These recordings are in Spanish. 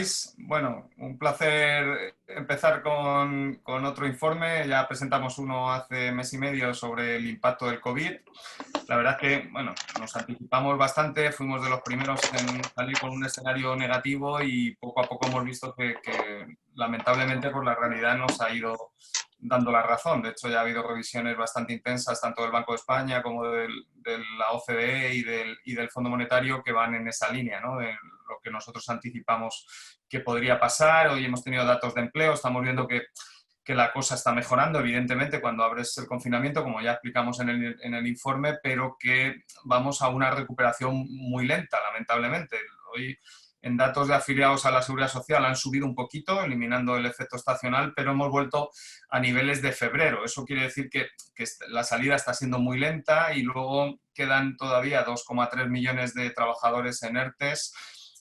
estáis? Bueno, un placer empezar con otro informe. Ya presentamos uno hace mes y medio sobre el impacto del COVID. La verdad es que, bueno, nos anticipamos bastante, fuimos de los primeros en salir con un escenario negativo y poco a poco hemos visto que lamentablemente pues, la realidad nos ha ido dando la razón. De hecho, ya ha habido revisiones bastante intensas, tanto del Banco de España como de la OCDE y del Fondo Monetario, que van en esa línea, ¿no? De lo que nosotros anticipamos que podría pasar. Hoy hemos tenido datos de empleo, estamos viendo que la cosa está mejorando, evidentemente, cuando abres el confinamiento, como ya explicamos en el informe, pero que vamos a una recuperación muy lenta, lamentablemente. Hoy, en datos de afiliados a la Seguridad Social han subido un poquito, eliminando el efecto estacional, pero hemos vuelto a niveles de febrero. Eso quiere decir que la salida está siendo muy lenta y luego quedan todavía 2,3 millones de trabajadores en ERTES,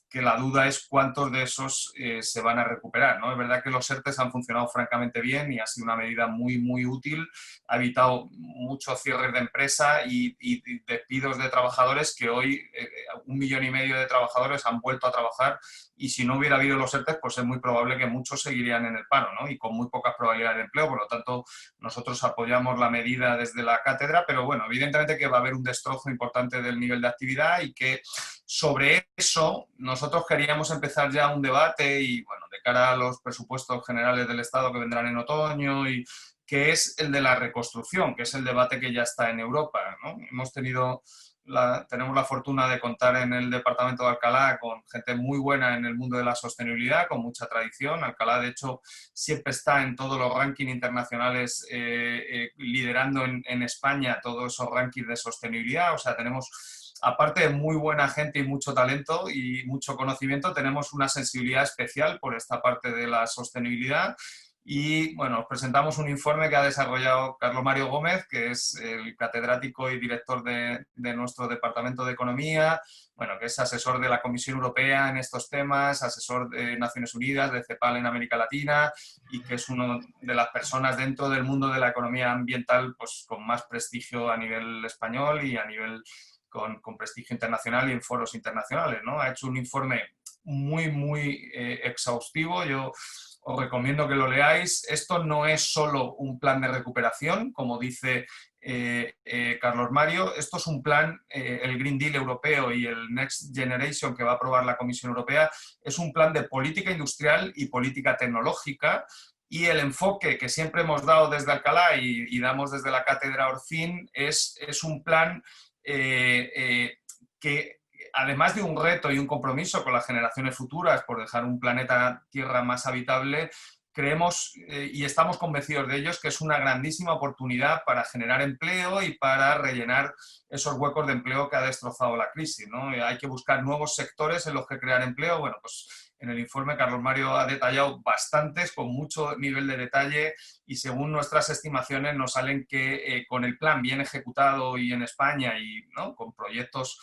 que la duda es cuántos de esos se van a recuperar, ¿no? Es verdad que los ERTES han funcionado francamente bien y ha sido una medida muy, muy útil. Ha evitado muchos cierres de empresa y despidos de trabajadores que hoy 1,5 millones de trabajadores han vuelto a trabajar y si no hubiera habido los ERTES, pues es muy probable que muchos seguirían en el paro, ¿no? Y con muy pocas probabilidades de empleo. Por lo tanto, nosotros apoyamos la medida desde la cátedra, pero bueno, evidentemente que va a haber un destrozo importante del nivel de actividad y que sobre eso nosotros queríamos empezar ya un debate y bueno, de cara a los presupuestos generales del Estado que vendrán en otoño y que es el de la reconstrucción, que es el debate que ya está en Europa, ¿no? Tenemos la fortuna de contar en el departamento de Alcalá con gente muy buena en el mundo de la sostenibilidad, con mucha tradición. Alcalá, de hecho, siempre está en todos los rankings internacionales, liderando en España todos esos rankings de sostenibilidad. O sea, tenemos, aparte de muy buena gente y mucho talento y mucho conocimiento, tenemos una sensibilidad especial por esta parte de la sostenibilidad. Y bueno, os presentamos un informe que ha desarrollado Carlos Mario Gómez, que es el catedrático y director de nuestro Departamento de Economía, bueno, que es asesor de la Comisión Europea en estos temas, asesor de Naciones Unidas, de CEPAL en América Latina, y que es una de las personas dentro del mundo de la economía ambiental pues, con más prestigio a nivel español y a nivel con prestigio internacional y en foros internacionales, ¿no? Ha hecho un informe muy, muy exhaustivo. Yo os recomiendo que lo leáis. Esto no es solo un plan de recuperación, como dice Carlos Mario. Esto es un plan, el Green Deal europeo y el Next Generation que va a aprobar la Comisión Europea, es un plan de política industrial y política tecnológica. Y el enfoque que siempre hemos dado desde Alcalá y damos desde la Cátedra Orfín es un plan que, además de un reto y un compromiso con las generaciones futuras por dejar un planeta Tierra más habitable, creemos y estamos convencidos de ellos que es una grandísima oportunidad para generar empleo y para rellenar esos huecos de empleo que ha destrozado la crisis, ¿no? Hay que buscar nuevos sectores en los que crear empleo. Bueno, pues en el informe Carlos Mario ha detallado bastantes, con mucho nivel de detalle, y según nuestras estimaciones nos salen que con el plan bien ejecutado y en España y ¿no? con proyectos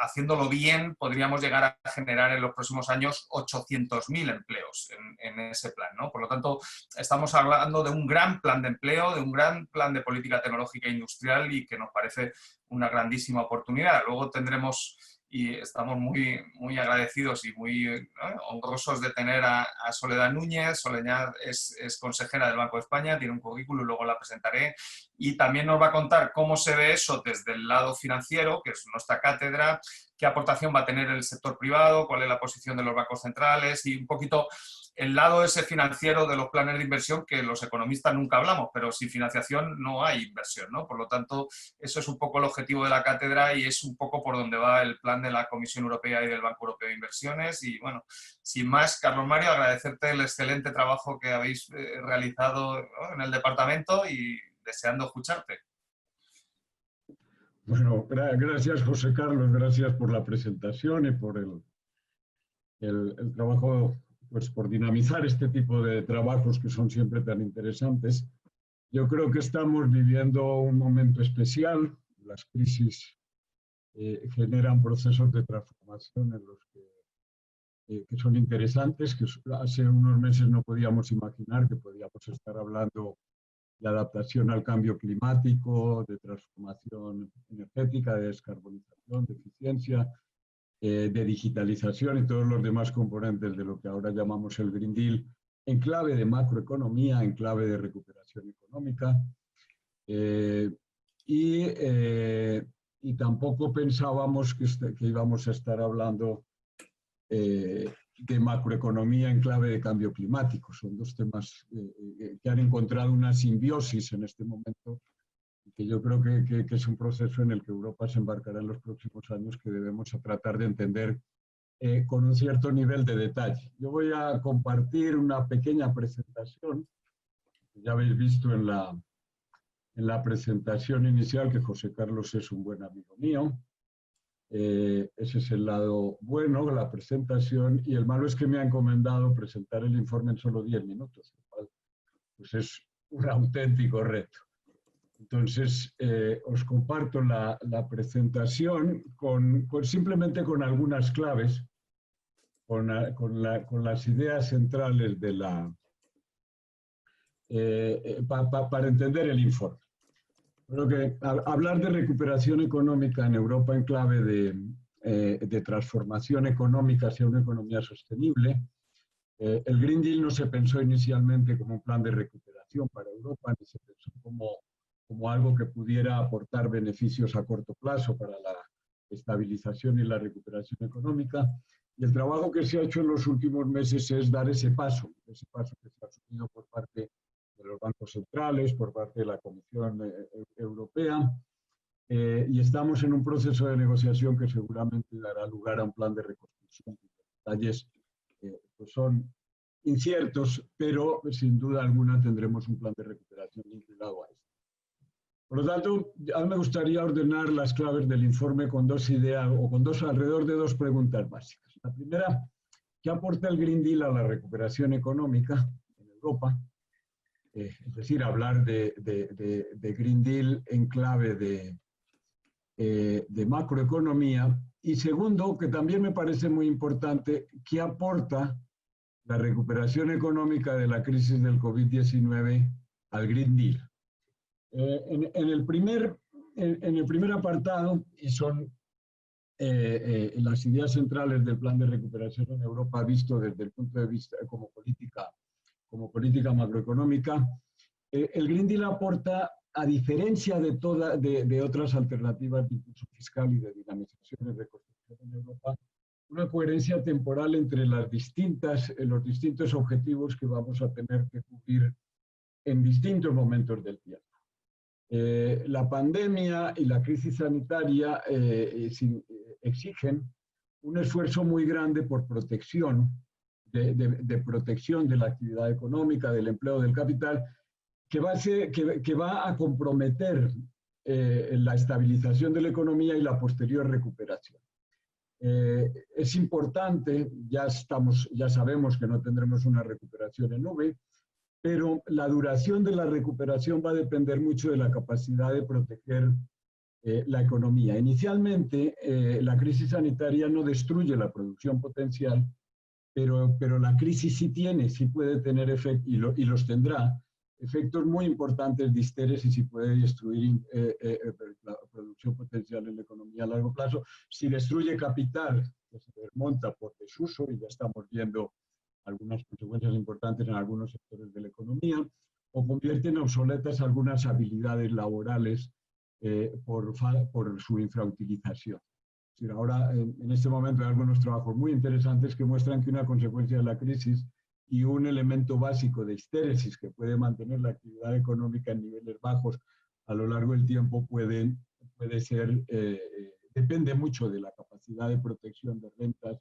haciéndolo bien podríamos llegar a generar en los próximos años 800.000 empleos en ese plan, ¿no? Por lo tanto, estamos hablando de un gran plan de empleo, de un gran plan de política tecnológica e industrial y que nos parece una grandísima oportunidad. Luego tendremos y estamos muy, muy agradecidos y muy honrosos de tener a Soledad Núñez. Soledad es consejera del Banco de España, tiene un currículum, luego la presentaré, y también nos va a contar cómo se ve eso desde el lado financiero, que es nuestra cátedra, qué aportación va a tener el sector privado, cuál es la posición de los bancos centrales y un poquito el lado ese financiero de los planes de inversión que los economistas nunca hablamos, pero sin financiación no hay inversión, ¿no? Por lo tanto, eso es un poco el objetivo de la cátedra y es un poco por donde va el plan de la Comisión Europea y del Banco Europeo de Inversiones. Y bueno, sin más, Carlos Mario, agradecerte el excelente trabajo que habéis realizado, ¿no? en el departamento y deseando escucharte. Bueno, gracias José Carlos, gracias por la presentación y por el trabajo, pues por dinamizar este tipo de trabajos que son siempre tan interesantes. Yo creo que estamos viviendo un momento especial. Las crisis generan procesos de transformación en los que son interesantes, que hace unos meses no podíamos imaginar que podíamos estar hablando de adaptación al cambio climático, de transformación energética, de descarbonización, de eficiencia. de digitalización y todos los demás componentes de lo que ahora llamamos el Green Deal, en clave de macroeconomía, en clave de recuperación económica. Y tampoco pensábamos que íbamos a estar hablando de macroeconomía en clave de cambio climático. Son dos temas que han encontrado una simbiosis en este momento, que yo creo que es un proceso en el que Europa se embarcará en los próximos años, que debemos tratar de entender con un cierto nivel de detalle. Yo voy a compartir una pequeña presentación, que ya habéis visto en la presentación inicial, que José Carlos es un buen amigo mío. Ese es el lado bueno, la presentación, y el malo es que me ha encomendado presentar el informe en solo 10 minutos, lo cual pues es un auténtico reto. Entonces, os comparto la presentación simplemente con algunas claves, con las ideas centrales de para entender el informe. Creo que hablar de recuperación económica en Europa en clave de transformación económica hacia una economía sostenible. El Green Deal no se pensó inicialmente como un plan de recuperación para Europa, ni se pensó como algo que pudiera aportar beneficios a corto plazo para la estabilización y la recuperación económica. Y el trabajo que se ha hecho en los últimos meses es dar ese paso que se ha asumido por parte de los bancos centrales, por parte de la Comisión Europea, y estamos en un proceso de negociación que seguramente dará lugar a un plan de reconstrucción. Los detalles pues son inciertos, pero sin duda alguna tendremos un plan de recuperación vinculado a esto. Por lo tanto, a mí me gustaría ordenar las claves del informe con dos ideas, o alrededor de dos preguntas básicas. La primera, ¿qué aporta el Green Deal a la recuperación económica en Europa? Es decir, hablar de Green Deal en clave de macroeconomía. Y segundo, que también me parece muy importante, ¿qué aporta la recuperación económica de la crisis del COVID-19 al Green Deal? En el primer apartado, y son las ideas centrales del plan de recuperación en Europa visto desde el punto de vista como política macroeconómica, el Green Deal aporta, a diferencia de otras alternativas de impulso fiscal y de dinamización y reconstrucción en Europa, una coherencia temporal entre los distintos objetivos que vamos a tener que cubrir en distintos momentos del tiempo. La pandemia y la crisis sanitaria exigen un esfuerzo muy grande por protección, de protección de la actividad económica, del empleo, del capital, que va a comprometer la estabilización de la economía y la posterior recuperación. Es importante, ya sabemos que no tendremos una recuperación en nube, pero la duración de la recuperación va a depender mucho de la capacidad de proteger la economía. Inicialmente, la crisis sanitaria no destruye la producción potencial, pero la crisis sí puede tener efectos, y los tendrá, efectos muy importantes de histéresis y puede destruir la producción potencial en la economía a largo plazo. Si destruye capital, que se desmonta por desuso, y ya estamos viendo algunas consecuencias importantes en algunos sectores de la economía, o convierte en obsoletas algunas habilidades laborales por su infrautilización. Es decir, ahora, en este momento, hay algunos trabajos muy interesantes que muestran que una consecuencia de la crisis y un elemento básico de histéresis que puede mantener la actividad económica en niveles bajos a lo largo del tiempo depende mucho de la capacidad de protección de rentas,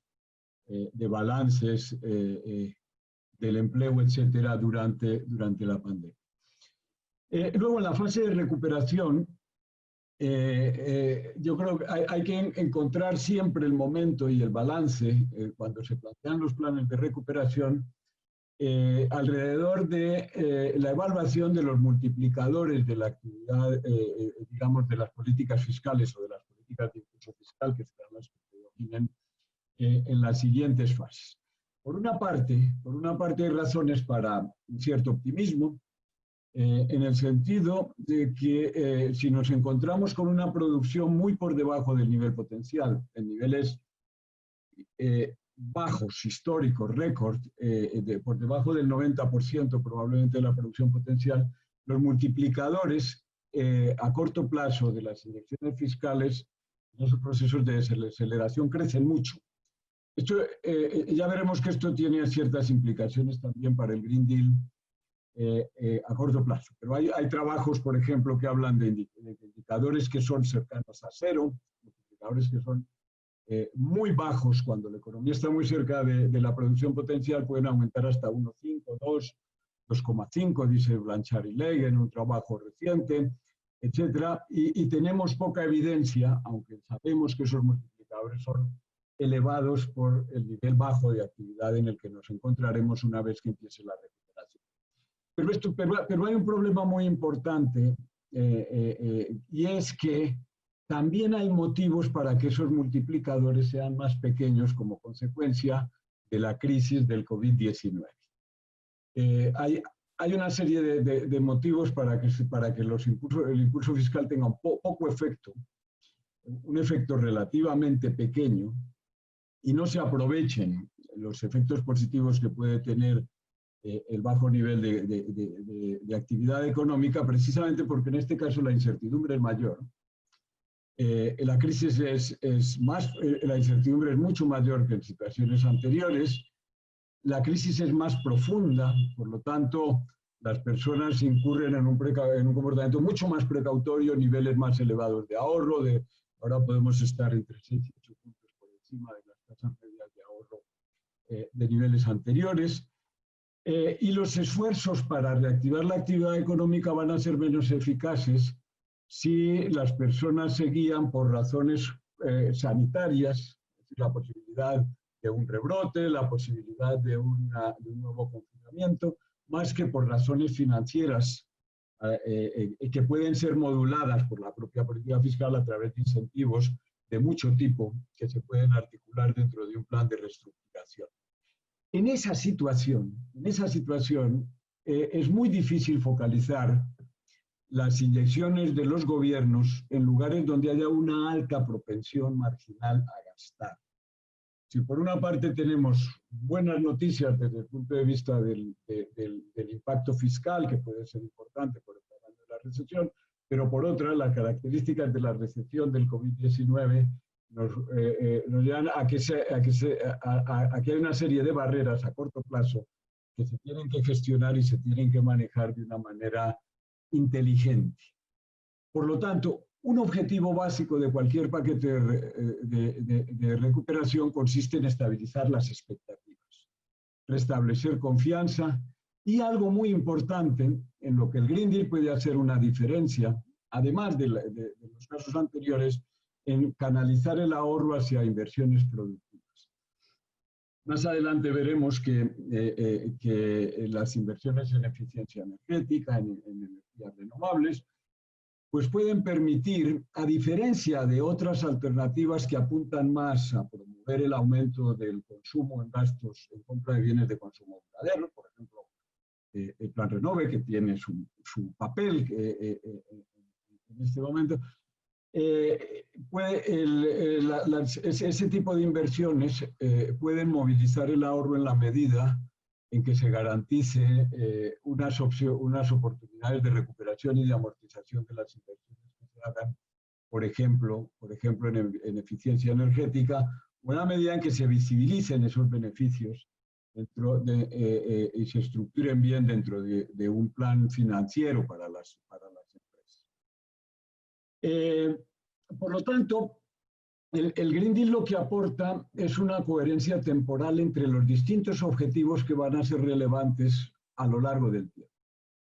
de balances, del empleo, etcétera, durante la pandemia. Luego, en la fase de recuperación, yo creo que hay que encontrar siempre el momento y el balance cuando se plantean los planes de recuperación alrededor de la evaluación de los multiplicadores de la actividad, digamos, de las políticas fiscales o de las políticas de impulso fiscal, que serán las que predominen en las siguientes fases. Por una parte, hay razones para un cierto optimismo, en el sentido de que si nos encontramos con una producción muy por debajo del nivel potencial, en niveles bajos, históricos, récord, por debajo del 90% probablemente de la producción potencial, los multiplicadores a corto plazo de las inyecciones fiscales en esos procesos de desaceleración crecen mucho. Esto, ya veremos que esto tiene ciertas implicaciones también para el Green Deal a corto plazo. Pero hay trabajos, por ejemplo, que hablan de indicadores que son cercanos a cero, multiplicadores que son muy bajos. Cuando la economía está muy cerca de la producción potencial, pueden aumentar hasta 1,5, 2, 2,5, dice Blanchard y Legge en un trabajo reciente, etcétera. Y tenemos poca evidencia, aunque sabemos que esos multiplicadores son elevados por el nivel bajo de actividad en el que nos encontraremos una vez que empiece la recuperación. Pero hay un problema muy importante y es que también hay motivos para que esos multiplicadores sean más pequeños como consecuencia de la crisis del COVID-19. Hay una serie de motivos para que el impulso fiscal tenga poco efecto, un efecto relativamente pequeño, y no se aprovechen los efectos positivos que puede tener el bajo nivel de actividad económica, precisamente porque en este caso la incertidumbre es mayor. La crisis la incertidumbre es mucho mayor que en situaciones anteriores. La crisis es más profunda, por lo tanto, las personas incurren en un comportamiento mucho más precautorio, niveles más elevados de ahorro. Ahora podemos estar entre 6 y 8 puntos por encima de las tasas medias de ahorro de niveles anteriores. Y los esfuerzos para reactivar la actividad económica van a ser menos eficaces si las personas se guían por razones sanitarias, es decir, la posibilidad de un rebrote, la posibilidad de un nuevo confinamiento, más que por razones financieras que pueden ser moduladas por la propia política fiscal a través de incentivos de mucho tipo que se pueden articular dentro de un plan de reestructuración. En esa situación es muy difícil focalizar las inyecciones de los gobiernos en lugares donde haya una alta propensión marginal a gastar. Si por una parte tenemos buenas noticias desde el punto de vista del impacto fiscal, que puede ser importante por el tamaño de la recesión, pero por otra, las características de la recesión del COVID-19 nos llevan a que hay una serie de barreras a corto plazo que se tienen que gestionar y se tienen que manejar de una manera inteligente. Por lo tanto, un objetivo básico de cualquier paquete de recuperación consiste en estabilizar las expectativas, restablecer confianza y algo muy importante en lo que el Green Deal puede hacer una diferencia, además de los casos anteriores, en canalizar el ahorro hacia inversiones productivas. Más adelante veremos que las inversiones en eficiencia energética, en energías renovables, pues pueden permitir, a diferencia de otras alternativas que apuntan más a promover el aumento del consumo en gastos en compra de bienes de consumo duradero, por ejemplo, el Plan Renove, que tiene su papel en este momento, ese tipo de inversiones pueden movilizar el ahorro en la medida en que se garantice unas oportunidades de recuperación y de amortización de las inversiones que se hagan, por ejemplo en eficiencia energética, o en la medida en que se visibilicen esos beneficios y se estructuren bien dentro de un plan financiero para las empresas. Por lo tanto, el Green Deal lo que aporta es una coherencia temporal entre los distintos objetivos que van a ser relevantes a lo largo del tiempo.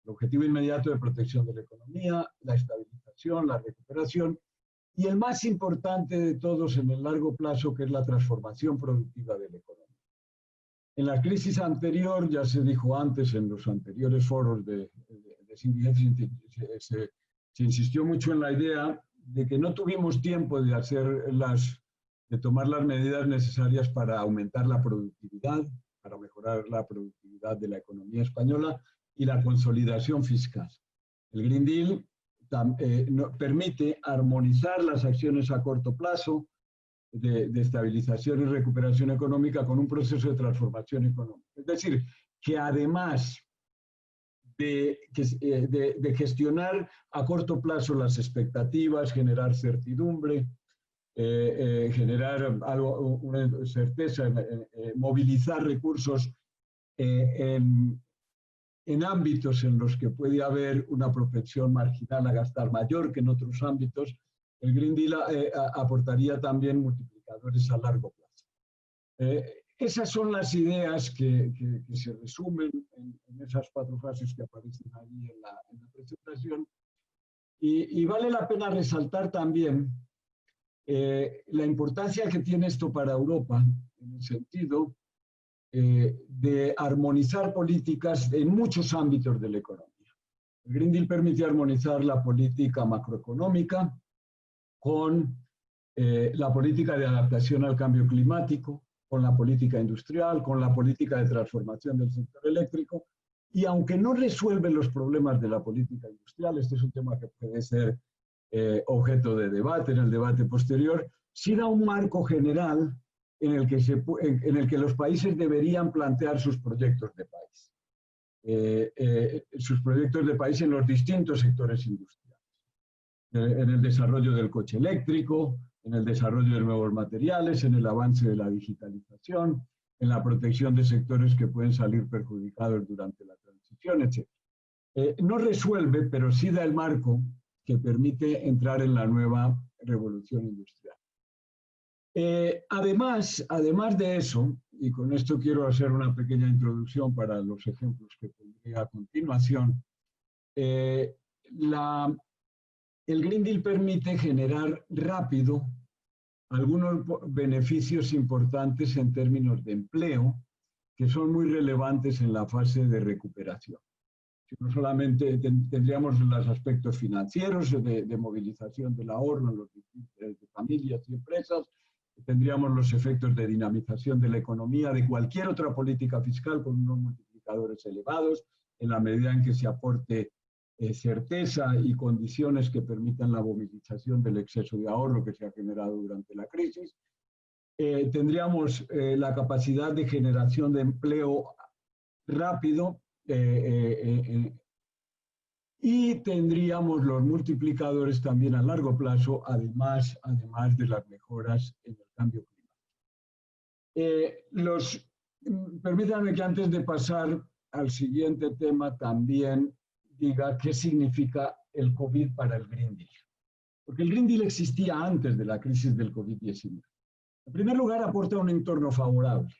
El objetivo inmediato de protección de la economía, la estabilización, la recuperación, y el más importante de todos en el largo plazo, que es la transformación productiva de la economía. En la crisis anterior, ya se dijo antes en los anteriores foros de Sindicatos, se insistió mucho en la idea de que no tuvimos tiempo de tomar las medidas necesarias para aumentar la productividad, para mejorar la productividad de la economía española y la consolidación fiscal. El Green Deal permite armonizar las acciones a corto plazo, de estabilización y recuperación económica con un proceso de transformación económica. Es decir, que además de gestionar a corto plazo las expectativas, generar certidumbre, generar una certeza, movilizar recursos en ámbitos en los que puede haber una propensión marginal a gastar mayor que en otros ámbitos, el Green Deal aportaría también multiplicadores a largo plazo. Esas son las ideas que se resumen en esas 4 fases que aparecen ahí en la presentación. Y vale la pena resaltar también la importancia que tiene esto para Europa, en el sentido de armonizar políticas en muchos ámbitos de la economía. El Green Deal permite armonizar la política macroeconómica con la política de adaptación al cambio climático, con la política industrial, con la política de transformación del sector eléctrico, y aunque no resuelve los problemas de la política industrial, este es un tema que puede ser objeto de debate en el debate posterior, sí da un marco general en el que los países deberían plantear sus proyectos de país. Sus proyectos de país en los distintos sectores industriales. En el desarrollo del coche eléctrico, en el desarrollo de nuevos materiales, en el avance de la digitalización, en la protección de sectores que pueden salir perjudicados durante la transición, etc. No resuelve, pero sí da el marco que permite entrar en la nueva revolución industrial. Además de eso, y con esto quiero hacer una pequeña introducción para los ejemplos que pondré a continuación, el Green Deal permite generar rápido algunos beneficios importantes en términos de empleo que son muy relevantes en la fase de recuperación. No solamente tendríamos los aspectos financieros de movilización del ahorro en los de familias y empresas, tendríamos los efectos de dinamización de la economía, de cualquier otra política fiscal con unos multiplicadores elevados, en la medida en que se aporte certeza y condiciones que permitan la movilización del exceso de ahorro que se ha generado durante la crisis. Tendríamos la capacidad de generación de empleo rápido y tendríamos los multiplicadores también a largo plazo, además de las mejoras en el cambio climático. Permítanme que antes de pasar al siguiente tema también diga qué significa el COVID para el Green Deal. Porque el Green Deal existía antes de la crisis del COVID-19. En primer lugar, aporta un entorno favorable.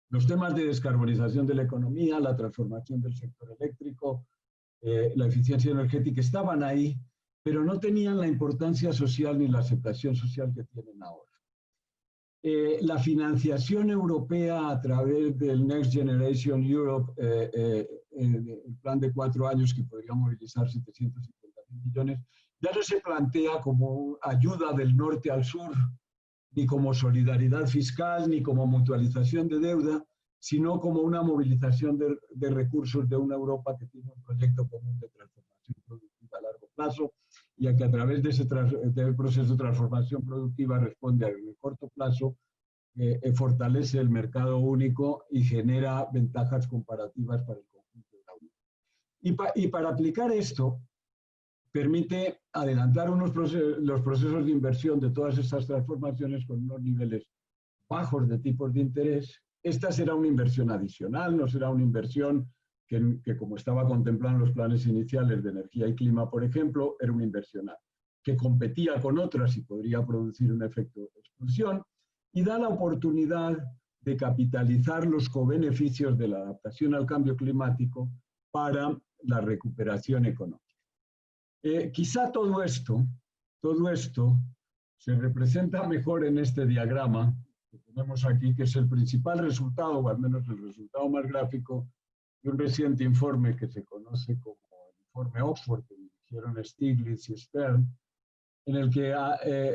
Los temas de descarbonización de la economía, la transformación del sector eléctrico, la eficiencia energética estaban ahí, pero no tenían la importancia social ni la aceptación social que tienen ahora. La financiación europea a través del Next Generation Europe, el plan de 4 años que podría movilizar 750.000 millones, ya no se plantea como ayuda del norte al sur, ni como solidaridad fiscal, ni como mutualización de deuda, sino como una movilización de recursos de una Europa que tiene un proyecto común de transformación productiva a largo plazo y a que a través de ese proceso de transformación productiva responde a corto plazo, fortalece el mercado único y genera ventajas comparativas para el conjunto de la Unión. Y para aplicar esto, permite adelantar los procesos de inversión de todas estas transformaciones con unos niveles bajos de tipos de interés. Esta será una inversión adicional, no será una inversión que como estaba contemplado en los planes iniciales de energía y clima, por ejemplo, era una inversión que competía con otras y podría producir un efecto de expulsión, y da la oportunidad de capitalizar los cobeneficios de la adaptación al cambio climático para la recuperación económica. Quizá todo esto se representa mejor en este diagrama que tenemos aquí, que es el principal resultado, o al menos el resultado más gráfico, de un reciente informe que se conoce como el informe Oxford, que dirigieron Stiglitz y Stern, en el que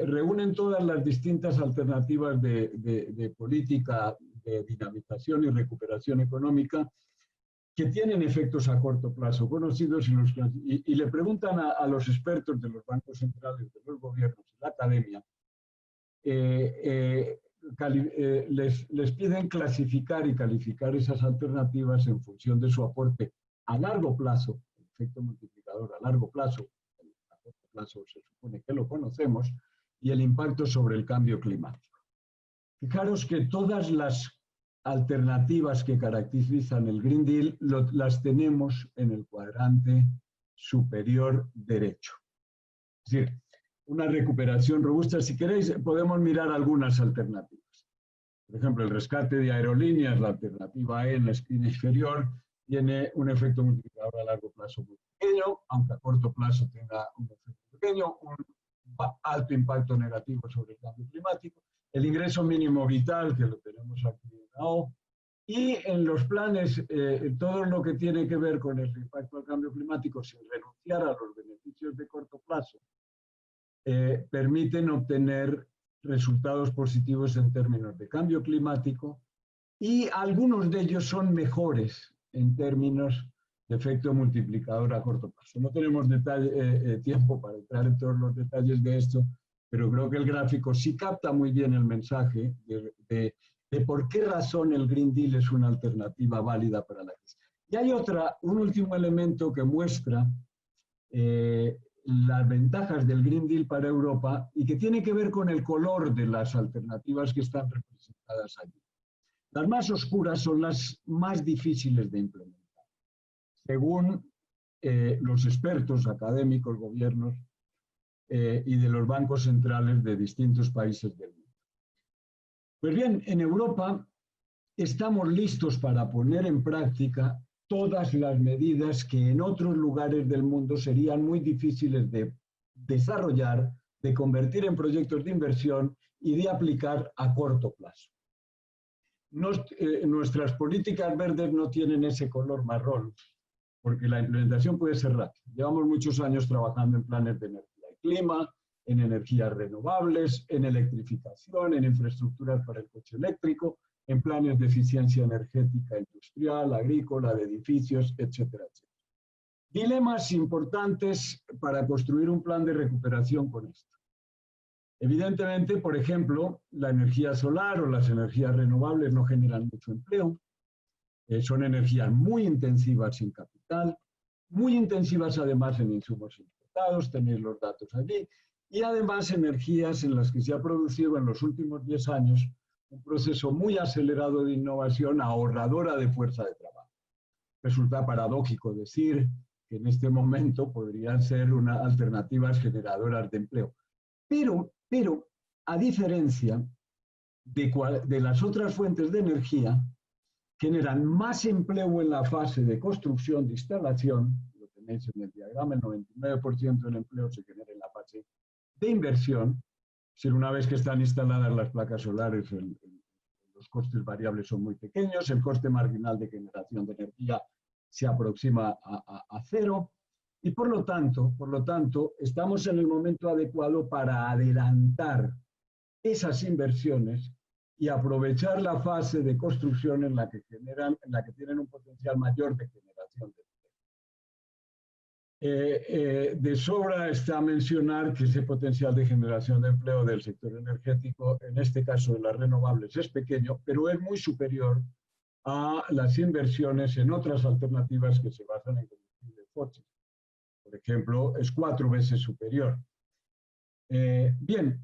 reúnen todas las distintas alternativas de política de dinamización y recuperación económica que tienen efectos a corto plazo conocidos y le preguntan a los expertos de los bancos centrales, de los gobiernos, de la academia, les piden clasificar y calificar esas alternativas en función de su aporte a largo plazo, el efecto multiplicador a largo plazo, a corto plazo se supone que lo conocemos, y el impacto sobre el cambio climático. Fijaros que todas las alternativas que caracterizan el Green Deal las tenemos en el cuadrante superior derecho. Es decir, una recuperación robusta. Si queréis, podemos mirar algunas alternativas. Por ejemplo, el rescate de aerolíneas, la alternativa E en la esquina inferior, tiene un efecto multiplicador a largo plazo muy pequeño, aunque a corto plazo tenga un efecto pequeño, un alto impacto negativo sobre el cambio climático. El ingreso mínimo vital, que lo tenemos aquí en la O, y en los planes, todo lo que tiene que ver con el impacto al cambio climático sin renunciar a los beneficios de corto plazo, permiten obtener resultados positivos en términos de cambio climático, y algunos de ellos son mejores en términos de efecto multiplicador a corto plazo. No tenemos tiempo para entrar en todos los detalles de esto, pero creo que el gráfico sí capta muy bien el mensaje de por qué razón el Green Deal es una alternativa válida para la crisis. Y hay un último elemento que muestra las ventajas del Green Deal para Europa y que tiene que ver con el color de las alternativas que están representadas allí. Las más oscuras son las más difíciles de implementar, según los expertos académicos, gobiernos y de los bancos centrales de distintos países del mundo. Pues bien, en Europa estamos listos para poner en práctica todas las medidas que en otros lugares del mundo serían muy difíciles de desarrollar, de convertir en proyectos de inversión y de aplicar a corto plazo. Nuestras políticas verdes no tienen ese color marrón, porque la implementación puede ser rápida. Llevamos muchos años trabajando en planes de energía y clima, en energías renovables, en electrificación, en infraestructuras para el coche eléctrico, en planes de eficiencia energética industrial, agrícola, de edificios, etcétera, etcétera. Dilemas importantes para construir un plan de recuperación con esto. Evidentemente, por ejemplo, la energía solar o las energías renovables no generan mucho empleo. Son energías muy intensivas en capital, muy intensivas además en insumos importados, tenéis los datos allí, y además energías en las que se ha producido en los últimos 10 años un proceso muy acelerado de innovación ahorradora de fuerza de trabajo. Resulta paradójico decir que en este momento podrían ser unas alternativas generadoras de empleo. Pero a diferencia de las otras fuentes de energía, generan más empleo en la fase de construcción, de instalación, lo tenéis en el diagrama, el 99% del empleo se genera en la fase de inversión. Si una vez que están instaladas las placas solares, los costes variables son muy pequeños, el coste marginal de generación de energía se aproxima a cero, y por lo tanto, estamos en el momento adecuado para adelantar esas inversiones y aprovechar la fase de construcción en la que tienen un potencial mayor de generación de empleo. De sobra está mencionar que ese potencial de generación de empleo del sector energético, en este caso de las renovables, es pequeño, pero es muy superior a las inversiones en otras alternativas que se basan en combustibles fósiles. Por ejemplo, es 4 veces superior. Bien.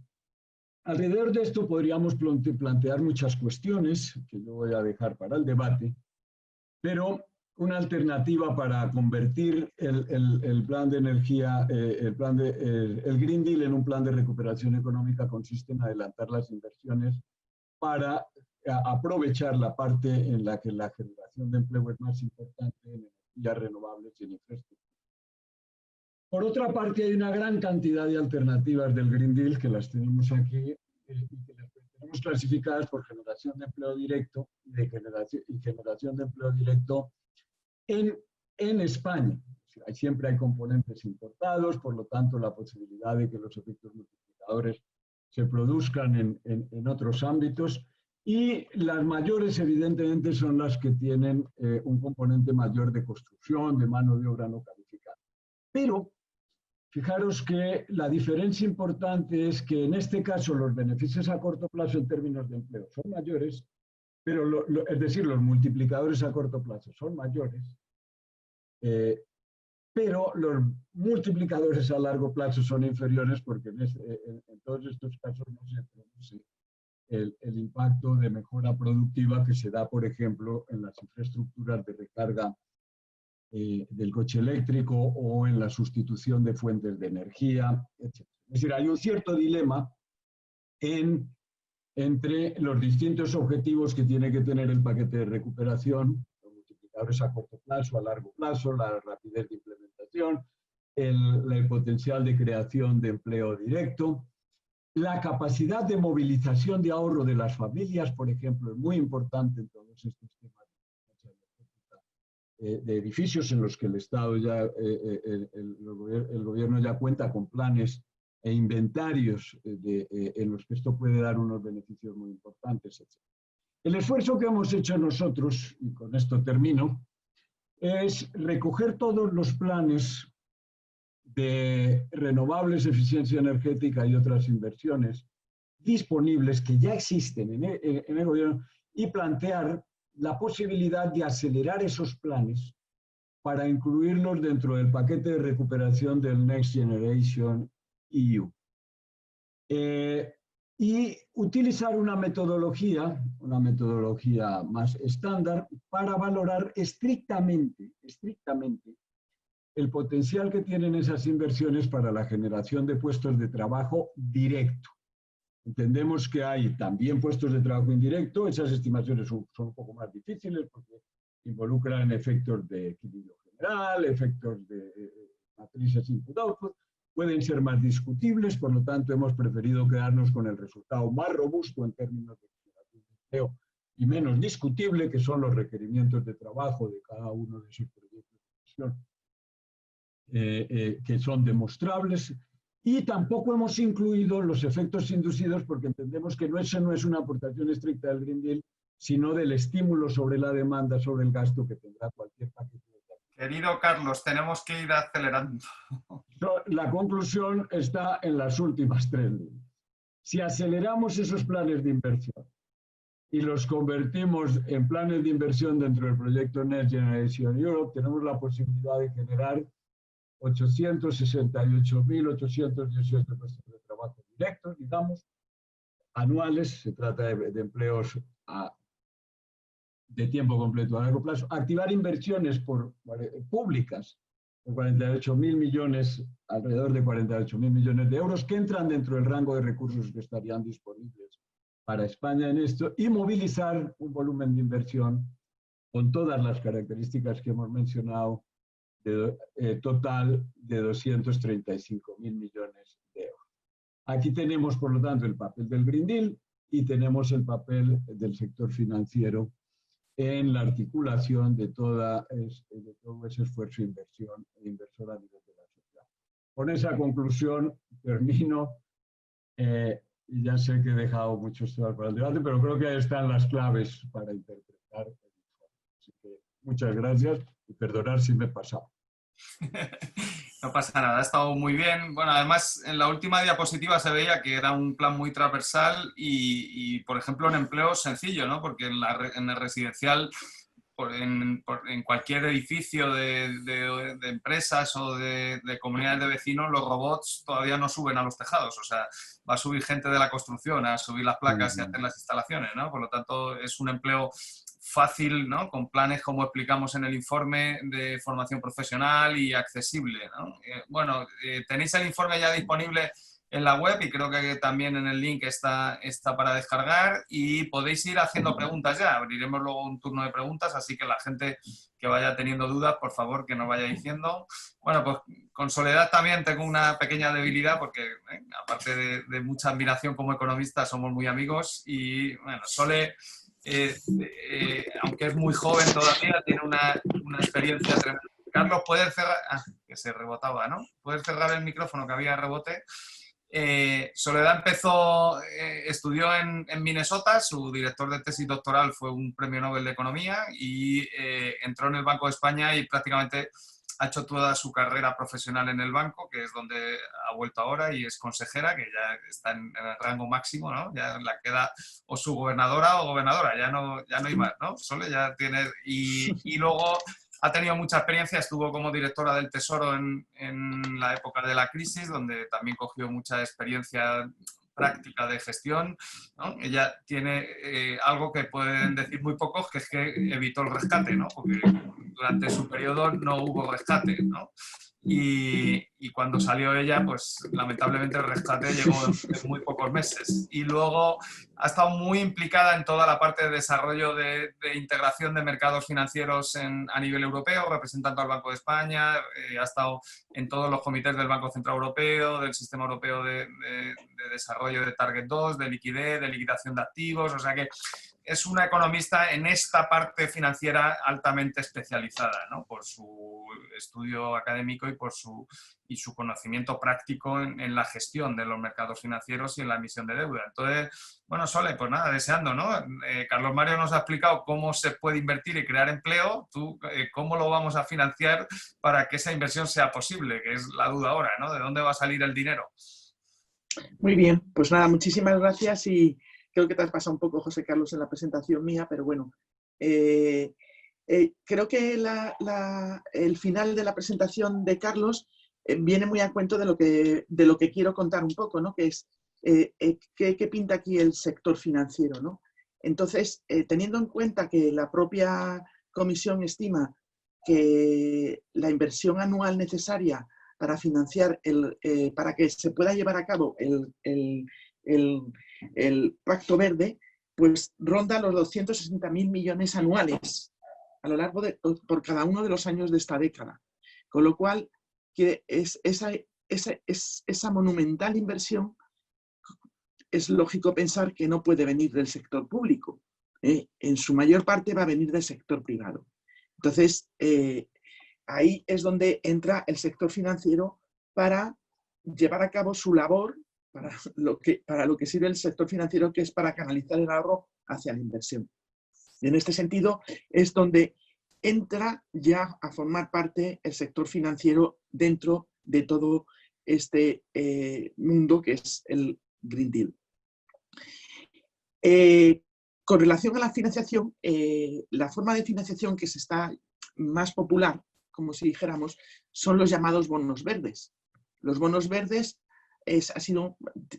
Alrededor de esto podríamos plantear muchas cuestiones que yo voy a dejar para el debate, pero una alternativa para convertir el plan de energía, el Green Deal en un plan de recuperación económica consiste en adelantar las inversiones para aprovechar la parte en la que la generación de empleo es más importante en energías renovables y en infraestructura. Por otra parte, hay una gran cantidad de alternativas del Green Deal que las tenemos aquí y que las tenemos clasificadas por generación de empleo directo y generación de empleo directo en España. Siempre hay componentes importados, por lo tanto, la posibilidad de que los efectos multiplicadores se produzcan en otros ámbitos, y las mayores, evidentemente, son las que tienen un componente mayor de construcción, de mano de obra no calificada. Pero fijaros que la diferencia importante es que en este caso los beneficios a corto plazo en términos de empleo son mayores, pero es decir, los multiplicadores a corto plazo son mayores, pero los multiplicadores a largo plazo son inferiores porque en todos estos casos no se produce el impacto de mejora productiva que se da, por ejemplo, en las infraestructuras de recarga del coche eléctrico o en la sustitución de fuentes de energía, etc. Es decir, hay un cierto dilema entre los distintos objetivos que tiene que tener el paquete de recuperación, los multiplicadores a corto plazo, a largo plazo, la rapidez de implementación, el potencial de creación de empleo directo, la capacidad de movilización de ahorro de las familias, por ejemplo, es muy importante en todos estos temas de edificios en los que el Estado ya, el gobierno ya cuenta con planes e inventarios en los que esto puede dar unos beneficios muy importantes, etc. El esfuerzo que hemos hecho nosotros, y con esto termino, es recoger todos los planes de renovables, eficiencia energética y otras inversiones disponibles que ya existen en el gobierno y plantear la posibilidad de acelerar esos planes para incluirlos dentro del paquete de recuperación del Next Generation EU. Y utilizar una metodología más estándar para valorar estrictamente el potencial que tienen esas inversiones para la generación de puestos de trabajo directo. Entendemos que hay también puestos de trabajo indirecto, esas estimaciones son un poco más difíciles porque involucran efectos de equilibrio general, efectos de matrices input-output, pueden ser más discutibles, por lo tanto hemos preferido quedarnos con el resultado más robusto en términos de generación de empleo y menos discutible, que son los requerimientos de trabajo de cada uno de esos proyectos de inversión. Que son demostrables, y tampoco hemos incluido los efectos inducidos porque entendemos que eso no es una aportación estricta del Green Deal, sino del estímulo sobre la demanda, sobre el gasto que tendrá cualquier paquete. Querido Carlos, tenemos que ir acelerando. La conclusión está en las últimas 3 líneas. Si aceleramos esos planes de inversión y los convertimos en planes de inversión dentro del proyecto Next Generation Europe, tenemos la posibilidad de generar 868.818 puestos de trabajo directos, digamos, anuales. Se trata de empleos de tiempo completo a largo plazo. Activar inversiones públicas por 48.000 millones, alrededor de 48.000 millones de euros, que entran dentro del rango de recursos que estarían disponibles para España en esto, y movilizar un volumen de inversión con todas las características que hemos mencionado, total de 235.000 millones de euros. Aquí tenemos, por lo tanto, el papel del Green Deal y tenemos el papel del sector financiero en la articulación de todo ese esfuerzo de inversión e inversor a nivel de la sociedad. Con esa conclusión termino. Y ya sé que he dejado muchos temas para el debate, pero creo que ahí están las claves para interpretar el informe. Así que muchas gracias y perdonar si me he pasado. No pasa nada, ha estado muy bien. Bueno, además, en la última diapositiva se veía que era un plan muy transversal y por ejemplo, en empleo sencillo, ¿no? Porque en el residencial, en cualquier edificio de empresas o de comunidades de vecinos, los robots todavía no suben a los tejados. O sea, va a subir gente de la construcción a subir las placas y hacer las instalaciones, ¿no? Por lo tanto, es un empleo fácil, ¿no? Con planes, como explicamos en el informe, de formación profesional y accesible, ¿no? Tenéis el informe ya disponible en la web y creo que también en el link está para descargar y podéis ir haciendo preguntas ya. Abriremos luego un turno de preguntas, así que la gente que vaya teniendo dudas, por favor, que nos vaya diciendo. Bueno, pues con Soledad también tengo una pequeña debilidad porque, aparte de mucha admiración como economista, somos muy amigos y, bueno, Sole... aunque es muy joven todavía, tiene una experiencia tremenda. Carlos, ¿puedes cerrar? Que se rebotaba, ¿no? ¿Puedes cerrar el micrófono, que había rebote? Soledad estudió en Minnesota, su director de tesis doctoral fue un premio Nobel de Economía y entró en el Banco de España y prácticamente ha hecho toda su carrera profesional en el banco, que es donde ha vuelto ahora, y es consejera, que ya está en el rango máximo, ¿no? Ya la queda o subgobernadora o gobernadora, ya no hay más, ¿no? Solo ya tiene... Y luego ha tenido mucha experiencia, estuvo como directora del Tesoro en la época de la crisis, donde también cogió mucha experiencia práctica de gestión, ¿no? Ella tiene algo que pueden decir muy pocos, que es que evitó el rescate, ¿no? Porque durante su periodo no hubo rescate, ¿no? Y cuando salió ella, pues lamentablemente el rescate llegó en muy pocos meses. Y luego ha estado muy implicada en toda la parte de desarrollo de integración de mercados financieros a nivel europeo, representando al Banco de España, ha estado en todos los comités del Banco Central Europeo, del Sistema Europeo de Desarrollo de Target 2, de liquidez, de liquidación de activos, o sea que es una economista en esta parte financiera altamente especializada, ¿no? Por su estudio académico y por su conocimiento práctico en la gestión de los mercados financieros y en la emisión de deuda. Entonces, bueno, Sole, pues nada, deseando, ¿no? Carlos Mario nos ha explicado cómo se puede invertir y crear empleo. Tú, ¿cómo lo vamos a financiar para que esa inversión sea posible? Que es la duda ahora, ¿no? ¿De dónde va a salir el dinero? Muy bien, pues nada, muchísimas gracias y creo que te has pasado un poco, José Carlos, en la presentación mía, pero bueno, creo que el final de la presentación de Carlos viene muy a cuento de lo que quiero contar un poco, ¿no? Que es qué pinta aquí el sector financiero, ¿no? Entonces, teniendo en cuenta que la propia comisión estima que la inversión anual necesaria para financiar, para que se pueda llevar a cabo el Pacto Verde, pues ronda los 260.000 millones anuales a lo largo por cada uno de los años de esta década. Con lo cual, que esa monumental inversión es lógico pensar que no puede venir del sector público. En su mayor parte va a venir del sector privado. Entonces, ahí es donde entra el sector financiero para llevar a cabo su labor, para lo que sirve el sector financiero, que es para canalizar el ahorro hacia la inversión. Y en este sentido es donde entra ya a formar parte el sector financiero dentro de todo este mundo que es el Green Deal. Con relación a la financiación, la forma de financiación que se está más popular, como si dijéramos, son los llamados bonos verdes. Los bonos verdes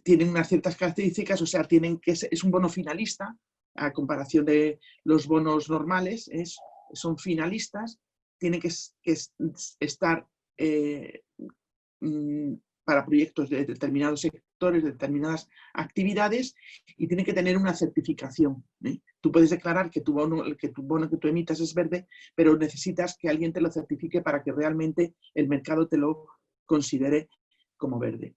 tienen unas ciertas características, o sea, es un bono finalista a comparación de los bonos normales, son finalistas, tienen que estar para proyectos de determinados sectores, de determinadas actividades, y tienen que tener una certificación. Tú puedes declarar que tu bono que tú emitas es verde, pero necesitas que alguien te lo certifique para que realmente el mercado te lo considere como verde.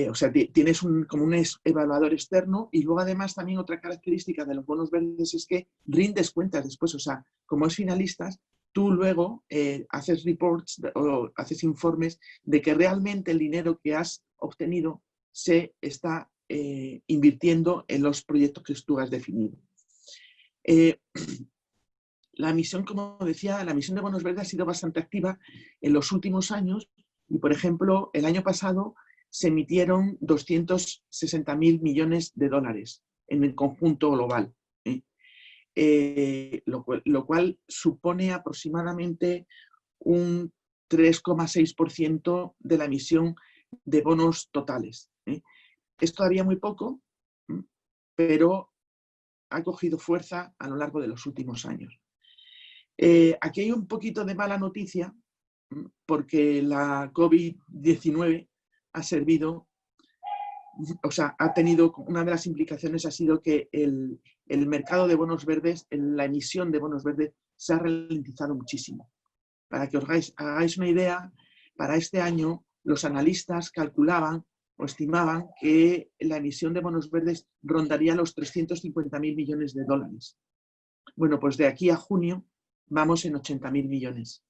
O sea, tienes como un evaluador externo, y luego además también otra característica de los bonos verdes es que rindes cuentas después. O sea, como es finalistas, tú luego haces reports o haces informes de que realmente el dinero que has obtenido se está invirtiendo en los proyectos que tú has definido. La emisión, como decía, la emisión de bonos verdes ha sido bastante activa en los últimos años, y por ejemplo, el año pasado se emitieron 260.000 millones de dólares en el conjunto global. Lo cual supone aproximadamente un 3,6% de la emisión de bonos totales. Es todavía muy poco, pero ha cogido fuerza a lo largo de los últimos años. Aquí hay un poquito de mala noticia, porque la COVID-19 ha servido, o sea, ha tenido, una de las implicaciones ha sido que el mercado de bonos verdes, la emisión de bonos verdes, se ha ralentizado muchísimo. Para que os hagáis una idea, para este año los analistas calculaban o estimaban que la emisión de bonos verdes rondaría los 350.000 millones de dólares. Bueno, pues de aquí a junio vamos en 80.000 millones,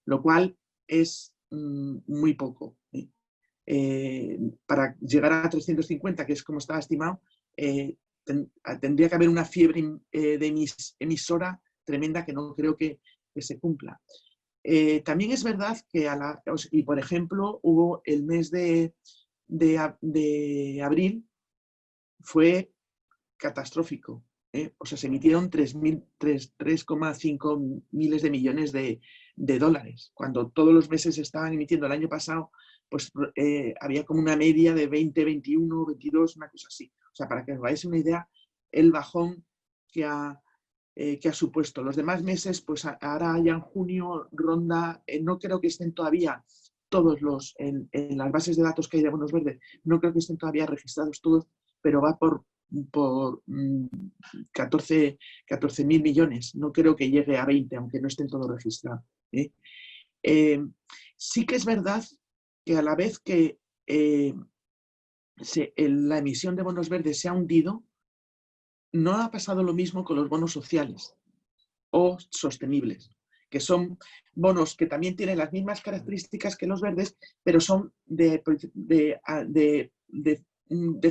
lo cual es muy poco. Para llegar a 350, que es como estaba estimado, tendría que haber una fiebre de emisora tremenda que no creo que se cumpla. También es verdad que, y por ejemplo, hubo el mes de abril, fue catastrófico. O sea, se emitieron 3,5 miles de millones de dólares. Cuando todos los meses se estaban emitiendo el año pasado, pues había como una media de 20, 21, 22, una cosa así. O sea, para que os hagáis una idea, el bajón que ha supuesto. Los demás meses, pues ahora ya en junio ronda, no creo que estén todavía todos en las bases de datos que hay de bonos verdes, no creo que estén todavía registrados todos, pero va por 14.000 millones. No creo que llegue a 20, aunque no estén todos registrados. Sí que es verdad que a la vez que la emisión de bonos verdes se ha hundido, no ha pasado lo mismo con los bonos sociales o sostenibles, que son bonos que también tienen las mismas características que los verdes, pero son de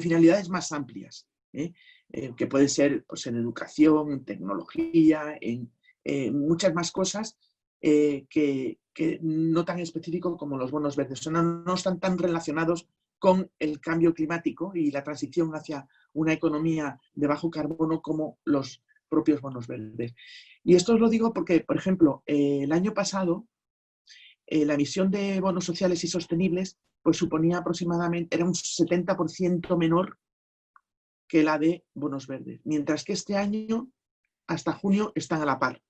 finalidades más amplias, que pueden ser pues, en educación, en tecnología, en muchas más cosas que no tan específicos como los bonos verdes. No están tan relacionados con el cambio climático y la transición hacia una economía de bajo carbono como los propios bonos verdes. Y esto os lo digo porque, por ejemplo, el año pasado la emisión de bonos sociales y sostenibles pues suponía aproximadamente, era un 70% menor que la de bonos verdes, mientras que este año, hasta junio, están a la par.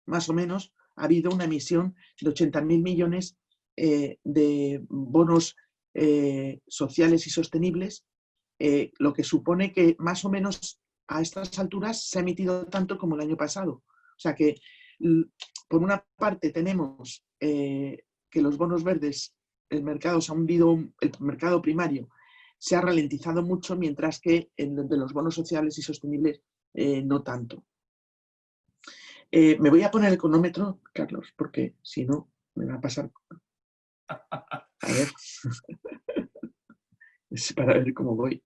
Más o menos ha habido una emisión de 80.000 millones de bonos sociales y sostenibles, lo que supone que más o menos a estas alturas se ha emitido tanto como el año pasado. O sea que, por una parte, tenemos que los bonos verdes, el mercado se ha hundido, el mercado primario se ha ralentizado mucho, mientras que el de los bonos sociales y sostenibles no tanto. Me voy a poner el cronómetro, Carlos, porque si no me va a pasar. A ver. Es para ver cómo voy.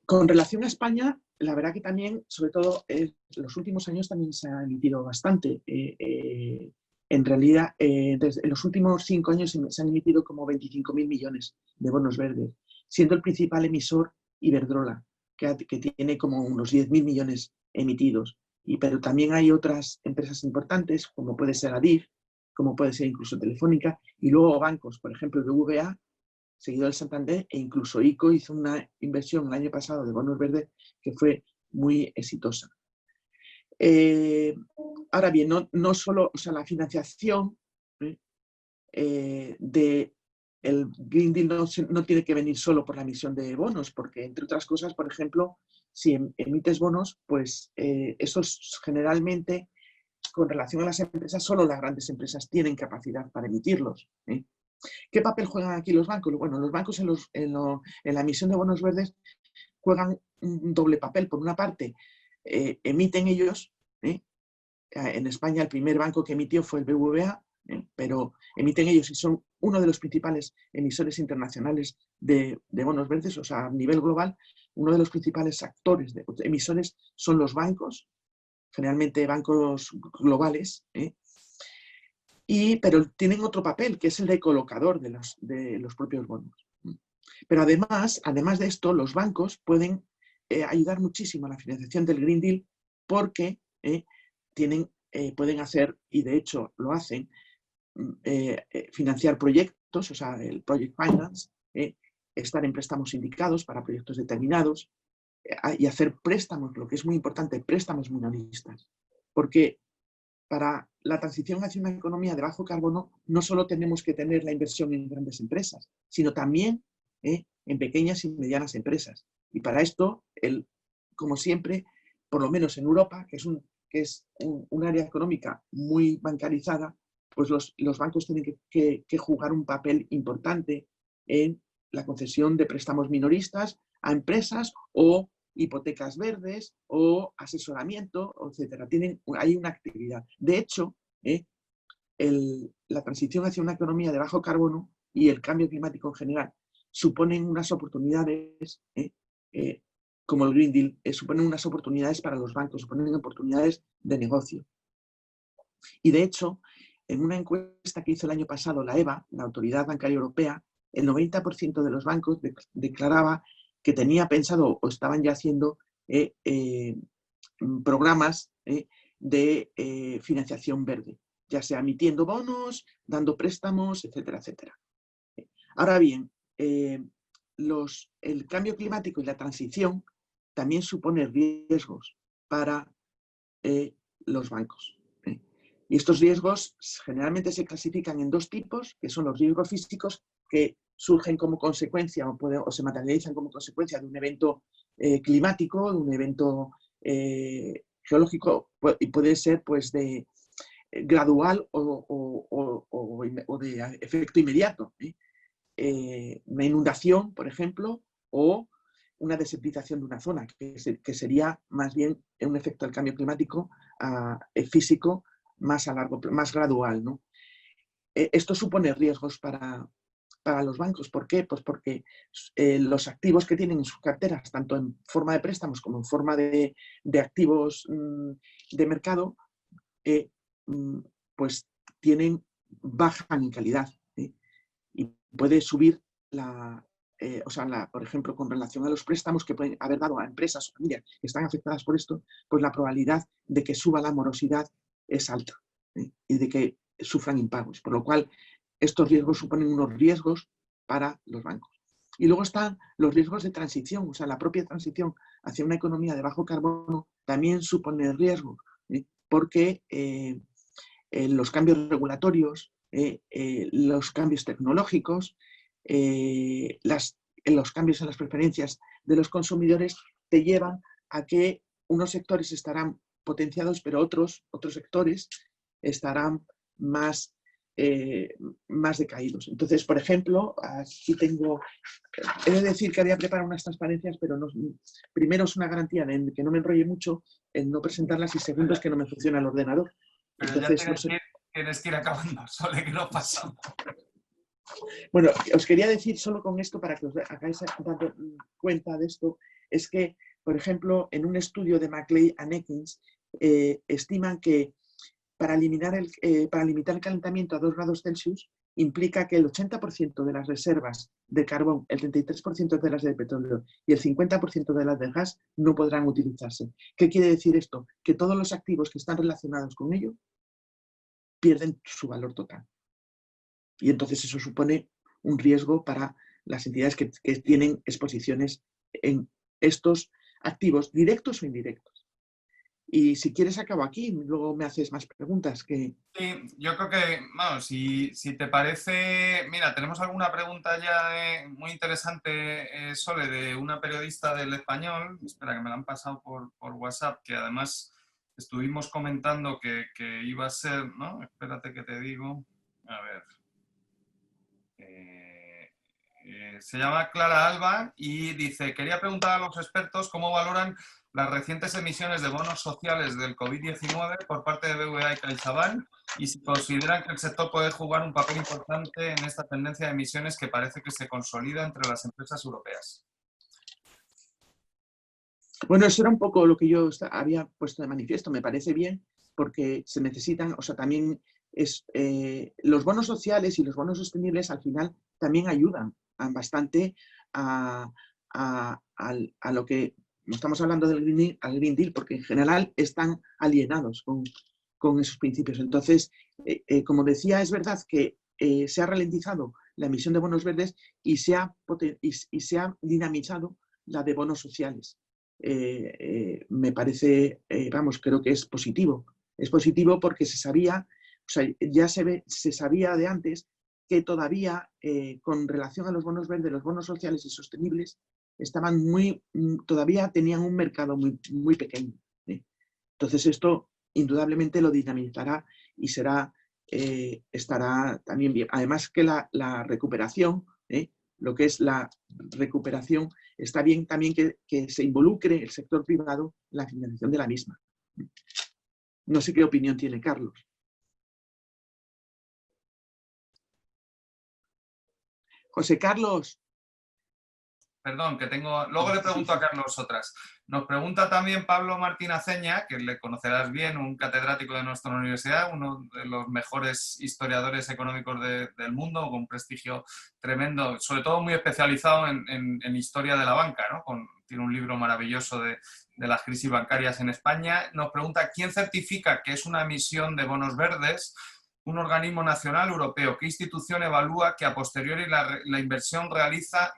Con relación a España, la verdad que también, sobre todo en los últimos años, también se ha emitido bastante. En realidad, en los últimos 5 años se han emitido como 25.000 millones de bonos verdes, siendo el principal emisor Iberdrola, que tiene como unos 10.000 millones emitidos. Pero también hay otras empresas importantes, como puede ser Adif, como puede ser incluso Telefónica, y luego bancos, por ejemplo, BBVA, seguido del Santander, e incluso ICO hizo una inversión el año pasado de bonos verdes que fue muy exitosa. Ahora bien, no solo, o sea, la financiación del Green Deal no tiene que venir solo por la emisión de bonos, porque entre otras cosas, por ejemplo, si emites bonos, pues esos generalmente, con relación a las empresas, solo las grandes empresas tienen capacidad para emitirlos. ¿Qué papel juegan aquí los bancos? Bueno, los bancos en la emisión de bonos verdes juegan un doble papel. Por una parte, emiten ellos. En España el primer banco que emitió fue el BBVA, pero emiten ellos y son uno de los principales emisores internacionales de bonos verdes. O sea, a nivel global, uno de los principales actores emisores son los bancos, generalmente bancos globales, pero tienen otro papel, que es el de colocador de los propios bonos. Pero además de esto, los bancos pueden ayudar muchísimo a la financiación del Green Deal, porque pueden hacer, y de hecho lo hacen, financiar proyectos, o sea, el Project Finance, estar en préstamos sindicados para proyectos determinados, y hacer préstamos, lo que es muy importante, préstamos minoristas. Porque para la transición hacia una economía de bajo carbono, no solo tenemos que tener la inversión en grandes empresas, sino también en pequeñas y medianas empresas. Y para esto, como siempre, por lo menos en Europa, que es un área económica muy bancarizada, pues los bancos tienen que jugar un papel importante en la concesión de préstamos minoristas a empresas o hipotecas verdes o asesoramiento, etcétera. Hay una actividad. De hecho, la transición hacia una economía de bajo carbono y el cambio climático en general suponen unas oportunidades como el Green Deal, suponen unas oportunidades para los bancos, suponen oportunidades de negocio. Y de hecho, en una encuesta que hizo el año pasado la EBA, la Autoridad Bancaria Europea, el 90% de los bancos declaraba que tenía pensado o estaban ya haciendo programas de financiación verde, ya sea emitiendo bonos, dando préstamos, etcétera, etcétera. Ahora bien, el cambio climático y la transición también supone riesgos para los bancos. Y estos riesgos generalmente se clasifican en dos tipos, que son los riesgos físicos, que surgen como consecuencia o se materializan como consecuencia de un evento climático, de un evento geológico, y puede ser pues, gradual o de efecto inmediato. Una inundación, por ejemplo, o una desertización de una zona, que sería más bien un efecto del cambio climático físico más gradual, ¿no? Esto supone riesgos para los bancos. ¿Por qué? Pues porque los activos que tienen en sus carteras, tanto en forma de préstamos como en forma de activos de mercado, pues bajan en calidad. Y puede subir por ejemplo, con relación a los préstamos que pueden haber dado a empresas o familias que están afectadas por esto, pues la probabilidad de que suba la morosidad es alta y de que sufran impagos. Por lo cual, estos riesgos suponen unos riesgos para los bancos. Y luego están los riesgos de transición, o sea, la propia transición hacia una economía de bajo carbono también supone riesgo, porque los cambios regulatorios, los cambios tecnológicos, los cambios en las preferencias de los consumidores te llevan a que unos sectores estarán potenciados, pero otros sectores estarán más decaídos. Entonces, por ejemplo, aquí he de decir que había preparado unas transparencias, pero primero es una garantía de que no me enrolle mucho en no presentarlas y segundo es que no me funciona el ordenador. Pero entonces, ya tienes que ir acabando, Sole, que no pasamos. Bueno, os quería decir solo con esto, para que os hagáis dando cuenta de esto, es que, por ejemplo, en un estudio de Maclay and Ekins, estiman que para limitar el calentamiento a 2 grados Celsius implica que el 80% de las reservas de carbón, el 33% de las de petróleo y el 50% de las de gas no podrán utilizarse. ¿Qué quiere decir esto? Que todos los activos que están relacionados con ello pierden su valor total. Y entonces eso supone un riesgo para las entidades que tienen exposiciones en estos activos directos o indirectos. Y si quieres acabo aquí, luego me haces más preguntas. Sí, yo creo que, bueno, si te parece, mira, tenemos alguna pregunta ya muy interesante, Sole, de una periodista del Español, espera que me la han pasado por WhatsApp, que además estuvimos comentando que iba a ser, ¿no? Espérate que te digo, a ver. Se llama Clara Alba y dice, quería preguntar a los expertos cómo valoran las recientes emisiones de bonos sociales del COVID-19 por parte de BBVA y CaixaBank y si consideran que el sector puede jugar un papel importante en esta tendencia de emisiones que parece que se consolida entre las empresas europeas. Bueno, eso era un poco lo que yo había puesto de manifiesto. Me parece bien porque se necesitan, o sea, también los bonos sociales y los bonos sostenibles al final también ayudan bastante a lo que estamos hablando del Green Deal, porque en general están alienados con esos principios. Entonces, como decía, es verdad que se ha ralentizado la emisión de bonos verdes y se ha dinamizado la de bonos sociales. Me parece, creo que es positivo. Es positivo porque se sabía, o sea, ya se sabía de antes que todavía, con relación a los bonos verdes, los bonos sociales y sostenibles, todavía tenían un mercado muy, muy pequeño. Entonces esto indudablemente lo dinamizará y estará también bien. Además que la recuperación, lo que es la recuperación, está bien también que se involucre el sector privado en la financiación de la misma. No sé qué opinión tiene Carlos. José Carlos. perdón, que tengo... Luego le pregunto a Carlos otras. Nos pregunta también Pablo Martín Aceña, que le conocerás bien, un catedrático de nuestra universidad, uno de los mejores historiadores económicos del mundo, con un prestigio tremendo, sobre todo muy especializado en historia de la banca, ¿no? Tiene un libro maravilloso de las crisis bancarias en España. Nos pregunta, ¿quién certifica que es una emisión de bonos verdes? Un organismo nacional europeo. ¿Qué institución evalúa que a posteriori la inversión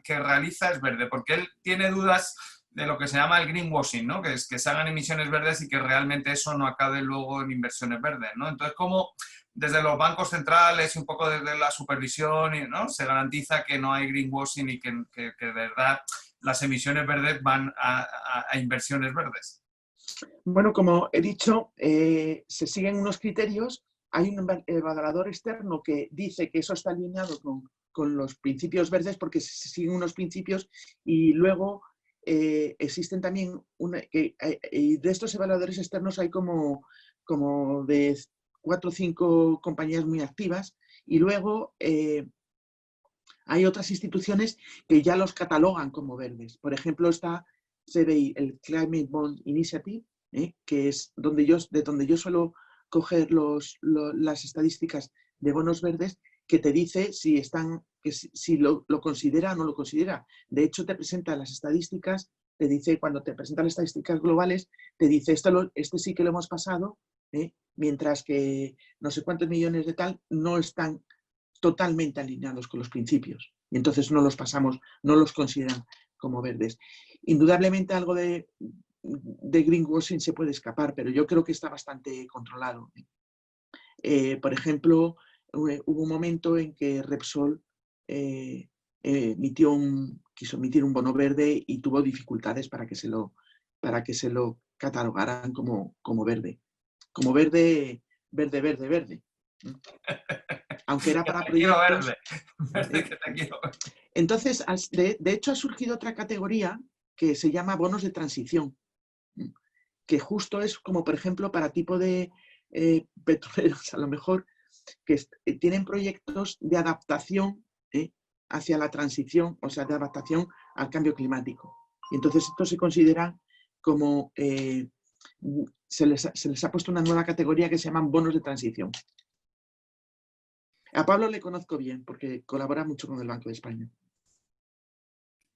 que realiza es verde? Porque él tiene dudas de lo que se llama el greenwashing, ¿no? Que es que se hagan emisiones verdes y que realmente eso no acabe luego en inversiones verdes, ¿no? Entonces, ¿cómo desde los bancos centrales y un poco desde la supervisión, ¿no?, se garantiza que no hay greenwashing y que de verdad las emisiones verdes van a inversiones verdes? Bueno, como he dicho, se siguen unos criterios. Hay un evaluador externo que dice que eso está alineado con los principios verdes porque se siguen unos principios, y luego existen también, y de estos evaluadores externos hay como de 4 o 5 compañías muy activas, y luego hay otras instituciones que ya los catalogan como verdes. Por ejemplo, está CBI, el Climate Bond Initiative, que es de donde yo suelo coger las estadísticas de bonos verdes, que te dice si lo considera o no lo considera. De hecho, te presenta las estadísticas, te dice, cuando te presentan las estadísticas globales, te dice, este sí que lo hemos pasado, mientras que no sé cuántos millones de tal no están totalmente alineados con los principios. Y entonces no los pasamos, no los consideran como verdes. Indudablemente algo de greenwashing se puede escapar, pero yo creo que está bastante controlado. Por ejemplo, hubo un momento en que Repsol quiso emitir un bono verde y tuvo dificultades para que se lo catalogaran como verde. Como verde. Aunque era para proyectos. Verde que te quiero verde. Entonces, de hecho, ha surgido otra categoría que se llama bonos de transición, que justo es como, por ejemplo, para tipo de petroleros, a lo mejor, que tienen proyectos de adaptación hacia la transición, o sea, de adaptación al cambio climático. Y entonces esto se considera como, se les ha puesto una nueva categoría que se llaman bonos de transición. A Pablo le conozco bien porque colabora mucho con el Banco de España.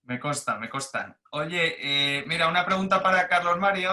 Me consta. Oye, mira, una pregunta para Carlos Mario.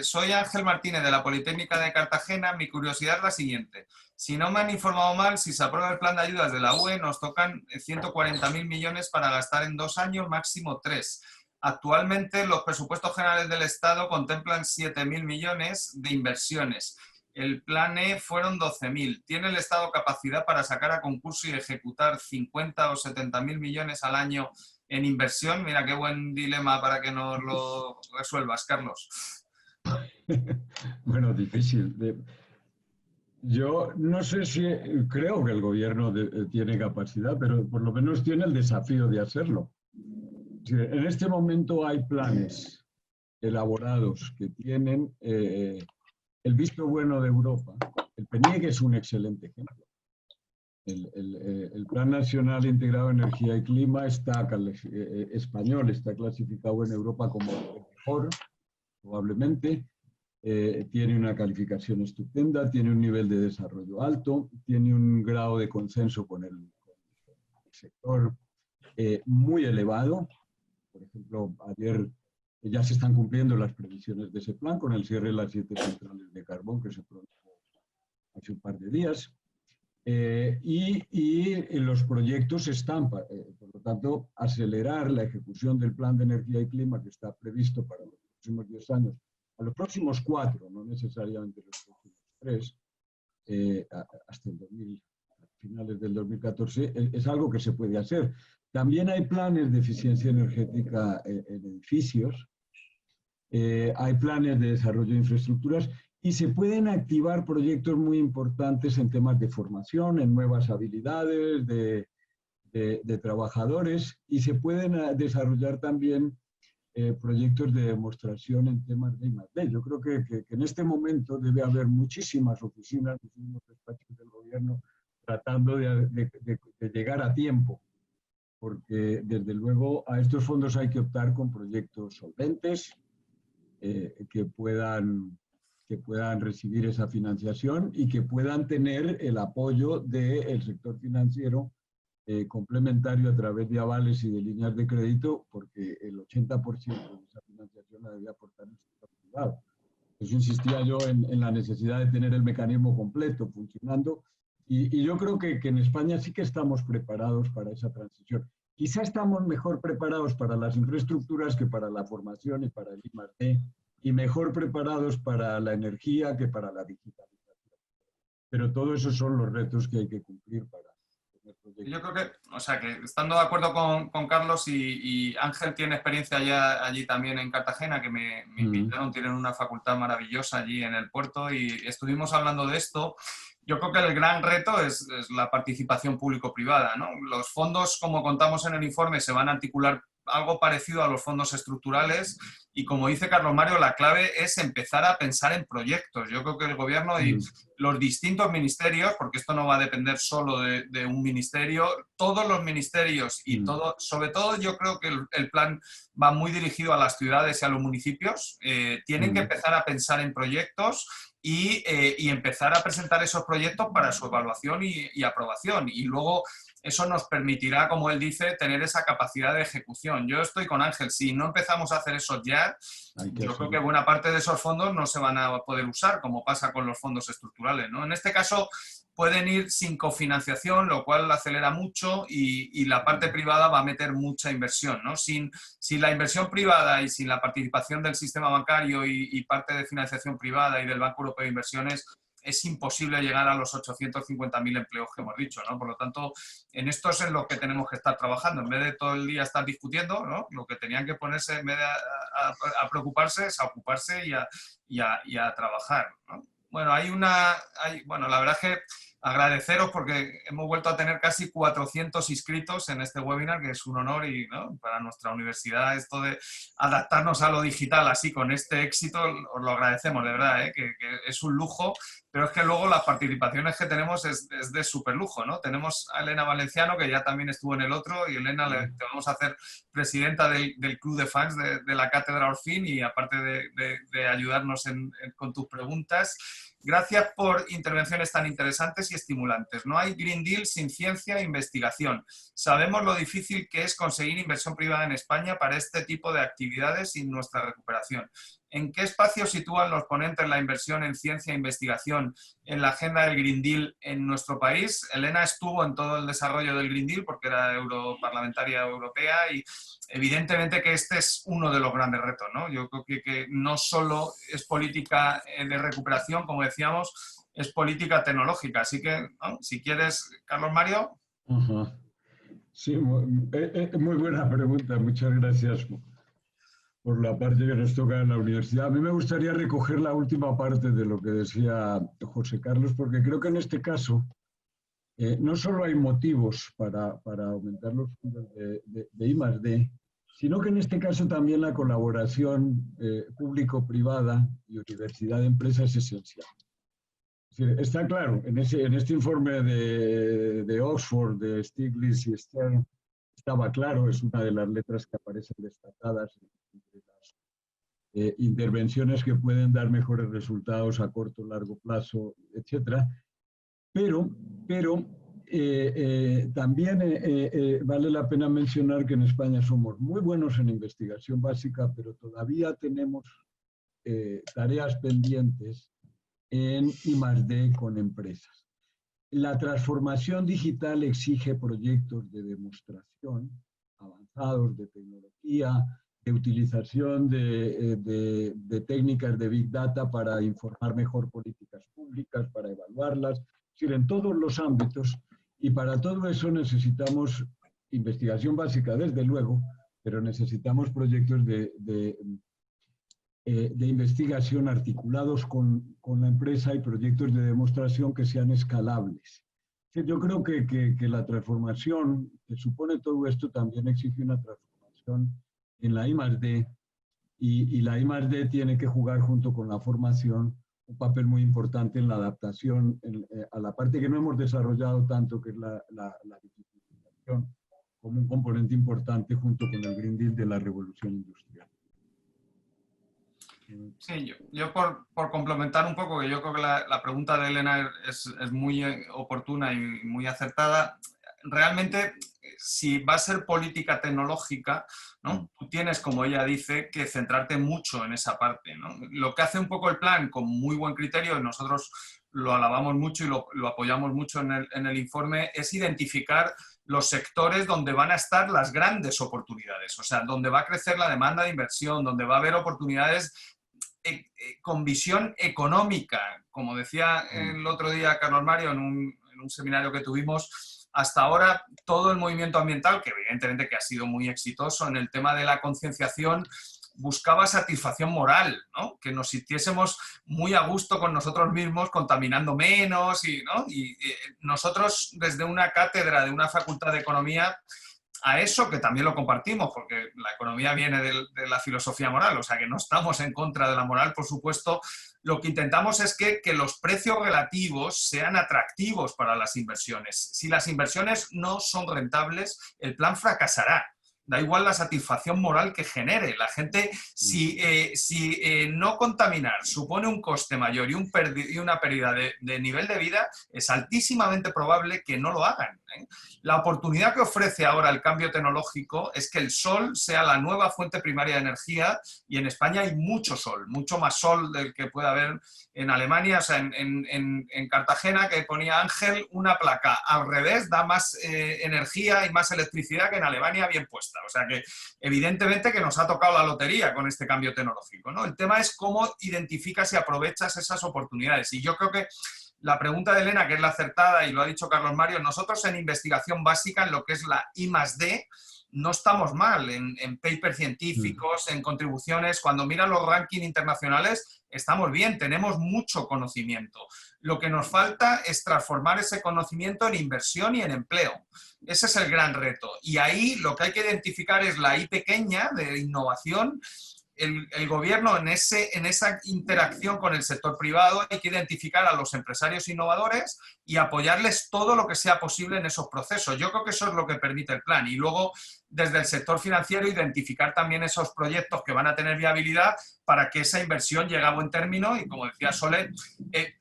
Soy Ángel Martínez de la Politécnica de Cartagena. Mi curiosidad es la siguiente. Si no me han informado mal, si se aprueba el plan de ayudas de la UE, nos tocan 140.000 millones para gastar en 2 años, máximo 3. Actualmente los presupuestos generales del Estado contemplan 7.000 millones de inversiones. El plan E fueron 12.000. ¿Tiene el Estado capacidad para sacar a concurso y ejecutar 50 o 70.000 millones al año en inversión? Mira, qué buen dilema para que nos lo resuelvas, Carlos. Bueno, difícil. Yo no sé si creo que el gobierno tiene capacidad, pero por lo menos tiene el desafío de hacerlo. En este momento hay planes elaborados que tienen el visto bueno de Europa. El PNIEC es un excelente ejemplo. El Plan Nacional Integrado de Energía y Clima español está clasificado en Europa como el mejor, probablemente. Tiene una calificación estupenda, tiene un nivel de desarrollo alto, tiene un grado de consenso con el sector muy elevado. Por ejemplo, ayer ya se están cumpliendo las previsiones de ese plan con el cierre de las 7 centrales de carbón que se produjo hace un par de días. Y los proyectos están, por lo tanto, acelerar la ejecución del plan de energía y clima que está previsto para los próximos 10 años, a los próximos 4, no necesariamente los próximos 3, hasta finales del 2014, es algo que se puede hacer. También hay planes de eficiencia energética en edificios, hay planes de desarrollo de infraestructuras, y se pueden activar proyectos muy importantes en temas de formación, en nuevas habilidades de trabajadores, y se pueden desarrollar también proyectos de demostración en temas de I+D. Yo creo que en este momento debe haber muchísimas oficinas, muchísimos despachos del gobierno tratando de llegar a tiempo porque desde luego a estos fondos hay que optar con proyectos solventes que puedan recibir esa financiación y que puedan tener el apoyo del sector financiero complementario a través de avales y de líneas de crédito, porque el 80% de esa financiación la debe aportar el sector privado. Eso insistía yo en la necesidad de tener el mecanismo completo funcionando, y yo creo que en España sí que estamos preparados para esa transición. Quizá estamos mejor preparados para las infraestructuras que para la formación y para el I+D, y mejor preparados para la energía que para la digitalización. Pero todo esos son los retos que hay que cumplir para tener proyectos. Yo creo que, o sea, que estando de acuerdo con Carlos y Ángel tiene experiencia ya allí también en Cartagena, que me invitaron, tienen una facultad maravillosa allí en el puerto y estuvimos hablando de esto. Yo creo que el gran reto es la participación público-privada, ¿no? Los fondos, como contamos en el informe, se van a articular algo parecido a los fondos estructurales y, como dice Carlos Mario, la clave es empezar a pensar en proyectos. Yo creo que el gobierno y los distintos ministerios, porque esto no va a depender solo de un ministerio, todos los ministerios y todo, sobre todo yo creo que el plan va muy dirigido a las ciudades y a los municipios, tienen que empezar a pensar en proyectos y empezar a presentar esos proyectos para su evaluación y aprobación. Y luego eso nos permitirá, como él dice, tener esa capacidad de ejecución. Yo estoy con Ángel, si no empezamos a hacer eso ya, yo creo que buena parte de esos fondos no se van a poder usar, como pasa con los fondos estructurales, ¿no? En este caso pueden ir sin cofinanciación, lo cual acelera mucho y la parte privada va a meter mucha inversión, ¿no? Sin la inversión privada y sin la participación del sistema bancario y parte de financiación privada y del Banco Europeo de Inversiones, es imposible llegar a los 850.000 empleos que hemos dicho, ¿no? Por lo tanto, en esto es en lo que tenemos que estar trabajando. En vez de todo el día estar discutiendo, ¿no? Lo que tenían que ponerse, en vez de a preocuparse, es a ocuparse y a trabajar, ¿no? Bueno, bueno, la verdad es que agradeceros porque hemos vuelto a tener casi 400 inscritos en este webinar, que es un honor y, ¿no?, para nuestra universidad esto de adaptarnos a lo digital así con este éxito, os lo agradecemos, de verdad, que es un lujo, pero es que luego las participaciones que tenemos es de súper lujo, ¿no? Tenemos a Elena Valenciano, que ya también estuvo en el otro, y Elena, te vamos a hacer presidenta del club de fans de la Cátedra Orfín, y aparte de ayudarnos con tus preguntas. Gracias por intervenciones tan interesantes y estimulantes. No hay Green Deal sin ciencia e investigación. Sabemos lo difícil que es conseguir inversión privada en España para este tipo de actividades y nuestra recuperación. ¿En qué espacio sitúan los ponentes la inversión en ciencia e investigación en la agenda del Green Deal en nuestro país? Elena estuvo en todo el desarrollo del Green Deal porque era europarlamentaria europea y evidentemente que este es uno de los grandes retos, ¿no? Yo creo que no solo es política de recuperación, como decíamos, es política tecnológica. Así que, ¿no?, si quieres, Carlos Mario. Sí, muy buena pregunta. Muchas gracias por la parte que nos toca en la universidad. A mí me gustaría recoger la última parte de lo que decía José Carlos, porque creo que en este caso no solo hay motivos para aumentar los fondos de I+D, sino que en este caso también la colaboración público-privada y universidad-empresa es esencial. Es decir, está claro, en este informe de Oxford, de Stiglitz y Stern, estaba claro, es una de las letras que aparecen destacadas entre las intervenciones que pueden dar mejores resultados a corto o largo plazo, etc. Pero también vale la pena mencionar que en España somos muy buenos en investigación básica, pero todavía tenemos tareas pendientes en I+D con empresas. La transformación digital exige proyectos de demostración avanzados de tecnología, de utilización de técnicas de Big Data para informar mejor políticas públicas, para evaluarlas, es decir, en todos los ámbitos. Y para todo eso necesitamos investigación básica, desde luego, pero necesitamos proyectos de investigación articulados con la empresa y proyectos de demostración que sean escalables. Yo creo que la transformación que supone todo esto también exige una transformación en la I+D, y la I+D tiene que jugar junto con la formación un papel muy importante en la adaptación a la parte que no hemos desarrollado tanto, que es la digitalización, como un componente importante junto con el Green Deal de la revolución industrial. Sí, yo por complementar un poco, que yo creo que la pregunta de Elena es muy oportuna y muy acertada. Realmente, si va a ser política tecnológica, ¿no? Tú tienes, como ella dice, que centrarte mucho en esa parte, ¿no? Lo que hace un poco el plan, con muy buen criterio, y nosotros lo alabamos mucho y lo apoyamos mucho en el informe, es identificar los sectores donde van a estar las grandes oportunidades, o sea, donde va a crecer la demanda de inversión, donde va a haber oportunidades con visión económica. Como decía el otro día Carlos Mario en un seminario que tuvimos, hasta ahora todo el movimiento ambiental, que evidentemente que ha sido muy exitoso en el tema de la concienciación, buscaba satisfacción moral, ¿no? Que nos sintiésemos muy a gusto con nosotros mismos, contaminando menos, ¿no? Y nosotros desde una cátedra de una facultad de economía, a eso que también lo compartimos, porque la economía viene de la filosofía moral, o sea que no estamos en contra de la moral, por supuesto. Lo que intentamos es que los precios relativos sean atractivos para las inversiones. Si las inversiones no son rentables, el plan fracasará. Da igual la satisfacción moral que genere. La gente, si no contaminar supone un coste mayor y una pérdida de nivel de vida, es altísimamente probable que no lo hagan, ¿eh? La oportunidad que ofrece ahora el cambio tecnológico es que el sol sea la nueva fuente primaria de energía, y en España hay mucho sol, mucho más sol del que puede haber en Alemania. O sea, en Cartagena, que ponía Ángel, una placa al revés da más energía y más electricidad que en Alemania bien puesta. O sea que evidentemente que nos ha tocado la lotería con este cambio tecnológico, ¿no? El tema es cómo identificas y aprovechas esas oportunidades. Y yo creo que la pregunta de Elena, que es la acertada, y lo ha dicho Carlos Mario, nosotros en investigación básica, en lo que es la I+D, no estamos mal en papers científicos, en contribuciones. Cuando miran los rankings internacionales, estamos bien, tenemos mucho conocimiento. Lo que nos falta es transformar ese conocimiento en inversión y en empleo. Ese es el gran reto. Y ahí lo que hay que identificar es la I pequeña de innovación. El gobierno en esa interacción con el sector privado hay que identificar a los empresarios innovadores y apoyarles todo lo que sea posible en esos procesos. Yo creo que eso es lo que permite el plan. Y luego, desde el sector financiero, identificar también esos proyectos que van a tener viabilidad para que esa inversión llegue a buen término y, como decía Sole,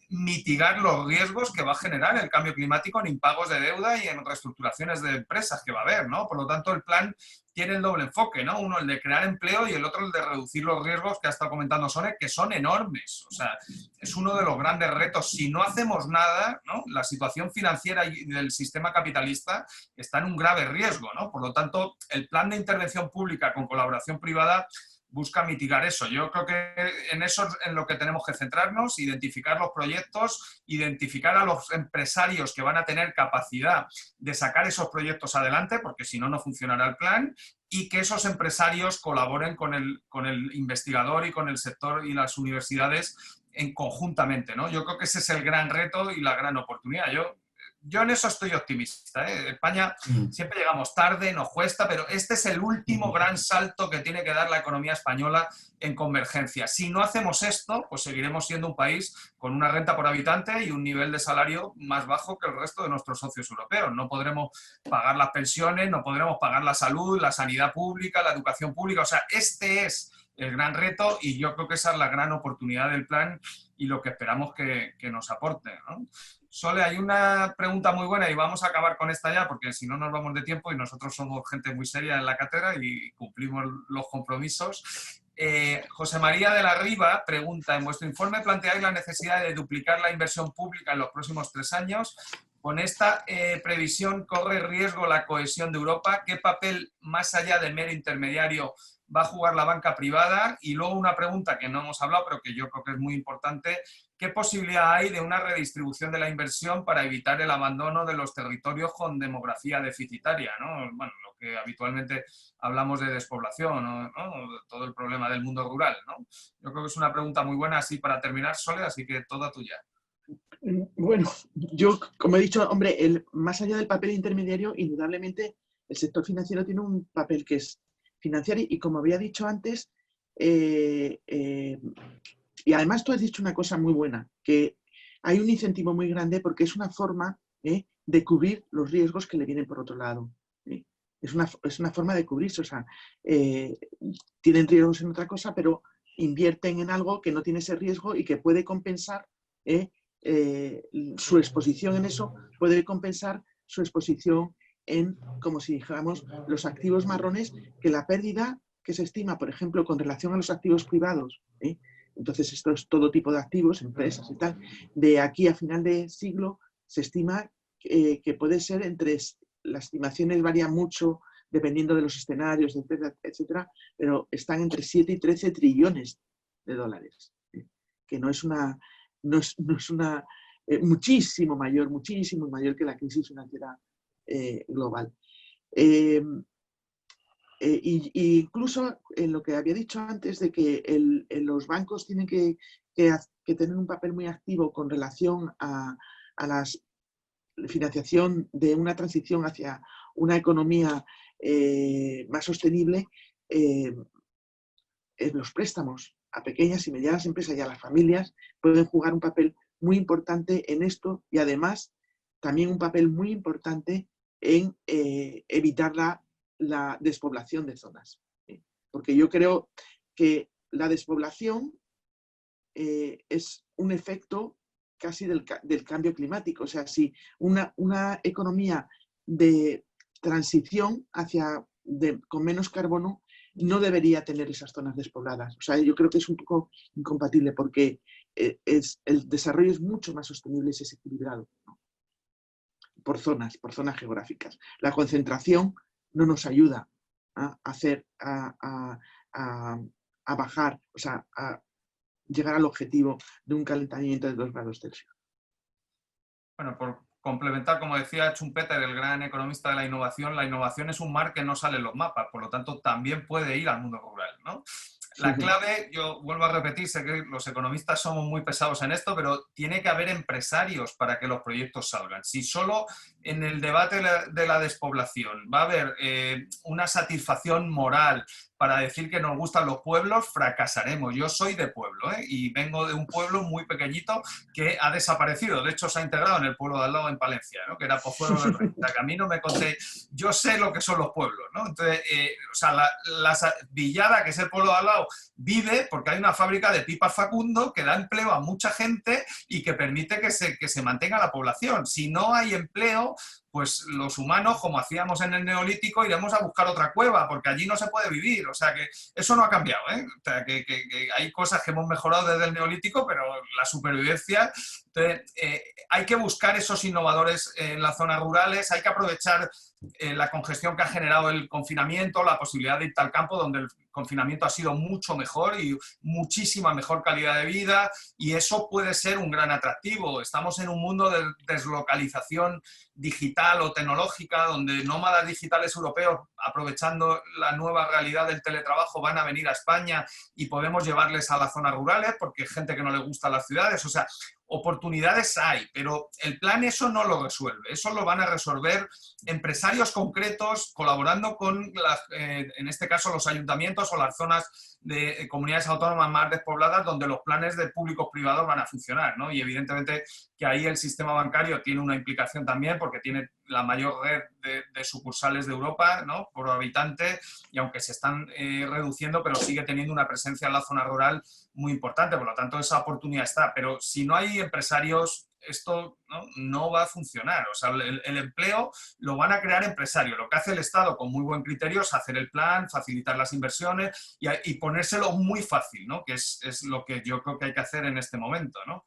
mitigar los riesgos que va a generar el cambio climático en impagos de deuda y en reestructuraciones de empresas que va a haber, ¿no? Por lo tanto, el plan tiene el doble enfoque, ¿no? Uno, el de crear empleo, y el otro, el de reducir los riesgos que ha estado comentando Sole, que son enormes. O sea, es uno de los grandes retos. Si no hacemos nada, ¿no? La situación financiera y del sistema capitalista está en un grave riesgo, ¿no? Por lo tanto, el plan de intervención pública con colaboración privada busca mitigar eso. Yo creo que en eso es en lo que tenemos que centrarnos, identificar los proyectos, identificar a los empresarios que van a tener capacidad de sacar esos proyectos adelante, porque si no, no funcionará el plan, y que esos empresarios colaboren con el investigador y con el sector y las universidades conjuntamente, ¿no? Yo creo que ese es el gran reto y la gran oportunidad. Yo en eso estoy optimista, ¿eh? España siempre llegamos tarde, nos cuesta, pero este es el último gran salto que tiene que dar la economía española en convergencia. Si no hacemos esto, pues seguiremos siendo un país con una renta por habitante y un nivel de salario más bajo que el resto de nuestros socios europeos. No podremos pagar las pensiones, no podremos pagar la salud, la sanidad pública, la educación pública. O sea, este es el gran reto, y yo creo que esa es la gran oportunidad del plan y lo que esperamos que nos aporte, ¿no? Sole, hay una pregunta muy buena y vamos a acabar con esta ya, porque si no nos vamos de tiempo, y nosotros somos gente muy seria en la cátedra y cumplimos los compromisos. José María de la Riva pregunta: en vuestro informe planteáis la necesidad de duplicar la inversión pública en los próximos 3 años. Con esta previsión, ¿corre riesgo la cohesión de Europa? ¿Qué papel, más allá de mero intermediario, va a jugar la banca privada? Y luego una pregunta que no hemos hablado, pero que yo creo que es muy importante: ¿qué posibilidad hay de una redistribución de la inversión para evitar el abandono de los territorios con demografía deficitaria, ¿no? Bueno, lo que habitualmente hablamos de despoblación, ¿no? Todo el problema del mundo rural, ¿no? Yo creo que es una pregunta muy buena así para terminar, Sole, así que toda tuya. Bueno, yo, como he dicho, hombre, más allá del papel intermediario, indudablemente el sector financiero tiene un papel que es financiar, y como había dicho antes, y además tú has dicho una cosa muy buena, que hay un incentivo muy grande porque es una forma de cubrir los riesgos que le vienen por otro lado. es una forma de cubrirse. O sea, tienen riesgos en otra cosa, pero invierten en algo que no tiene ese riesgo y que puede compensar su exposición en eso, puede compensar su exposición en, como si dijéramos, los activos marrones, que la pérdida que se estima, por ejemplo, con relación a los activos privados, entonces esto es todo tipo de activos, empresas y tal, de aquí a final de siglo se estima que puede ser las estimaciones varían mucho dependiendo de los escenarios, etcétera, etcétera, pero están entre 7 y 13 trillones de dólares, que no es una muchísimo mayor que la crisis financiera global. Incluso en lo que había dicho antes de que los bancos tienen que tener un papel muy activo con relación a la financiación de una transición hacia una economía más sostenible, los préstamos a pequeñas y medianas empresas y a las familias pueden jugar un papel muy importante en esto y además también un papel muy importante en evitar la despoblación de zonas. Porque yo creo que la despoblación es un efecto casi del cambio climático. O sea, si una economía de transición con menos carbono no debería tener esas zonas despobladas. O sea, yo creo que es un poco incompatible porque el desarrollo es mucho más sostenible y es equilibrado, ¿no? por zonas geográficas. La concentración no nos ayuda a bajar, o sea, a llegar al objetivo de un calentamiento de 2 grados Celsius. Bueno, por complementar, como decía Schumpeter, el gran economista de la innovación es un mar que no sale en los mapas, por lo tanto también puede ir al mundo rural, ¿no? La clave, yo vuelvo a repetir, sé que los economistas somos muy pesados en esto, pero tiene que haber empresarios para que los proyectos salgan. Si solo en el debate de la despoblación va a haber una satisfacción moral para decir que nos gustan los pueblos, fracasaremos. Yo soy de pueblo, y vengo de un pueblo muy pequeñito que ha desaparecido. De hecho, se ha integrado en el pueblo de al lado, en Palencia, ¿no? Que era Pozuelo del Rey. O sea, que a mí no me conté. Yo sé lo que son los pueblos, ¿no? Entonces, o sea, la Villada, que es el pueblo de al lado, vive porque hay una fábrica de pipas Facundo que da empleo a mucha gente y que permite que se mantenga la población. Si no hay empleo, pues los humanos, como hacíamos en el Neolítico, iremos a buscar otra cueva, porque allí no se puede vivir. O sea, que eso no ha cambiado, ¿eh? O sea, que hay cosas que hemos mejorado desde el Neolítico, pero la supervivencia... Entonces, hay que buscar esos innovadores en las zonas rurales, hay que aprovechar la congestión que ha generado el confinamiento, la posibilidad de irte al campo, donde el confinamiento ha sido mucho mejor y muchísima mejor calidad de vida, y eso puede ser un gran atractivo. Estamos en un mundo de deslocalización digital o tecnológica, donde nómadas digitales europeos, aprovechando la nueva realidad del teletrabajo, van a venir a España y podemos llevarles a las zonas rurales, porque hay gente que no le gusta las ciudades. O sea, oportunidades hay, pero el plan eso no lo resuelve. Eso lo van a resolver empresarios concretos colaborando con, en este caso, los ayuntamientos o las zonas de comunidades autónomas más despobladas, donde los planes de públicos privados van a funcionar, ¿no? Y evidentemente que ahí el sistema bancario tiene una implicación también, porque tiene la mayor red de sucursales de Europa, ¿no? Por habitante, y aunque se están reduciendo, pero sigue teniendo una presencia en la zona rural muy importante. Por lo tanto, esa oportunidad está. Pero si no hay empresarios, esto no va a funcionar. O sea, el empleo lo van a crear empresarios. Lo que hace el Estado con muy buen criterio es hacer el plan, facilitar las inversiones y ponérselo muy fácil, ¿no? Que es lo que yo creo que hay que hacer en este momento, ¿no?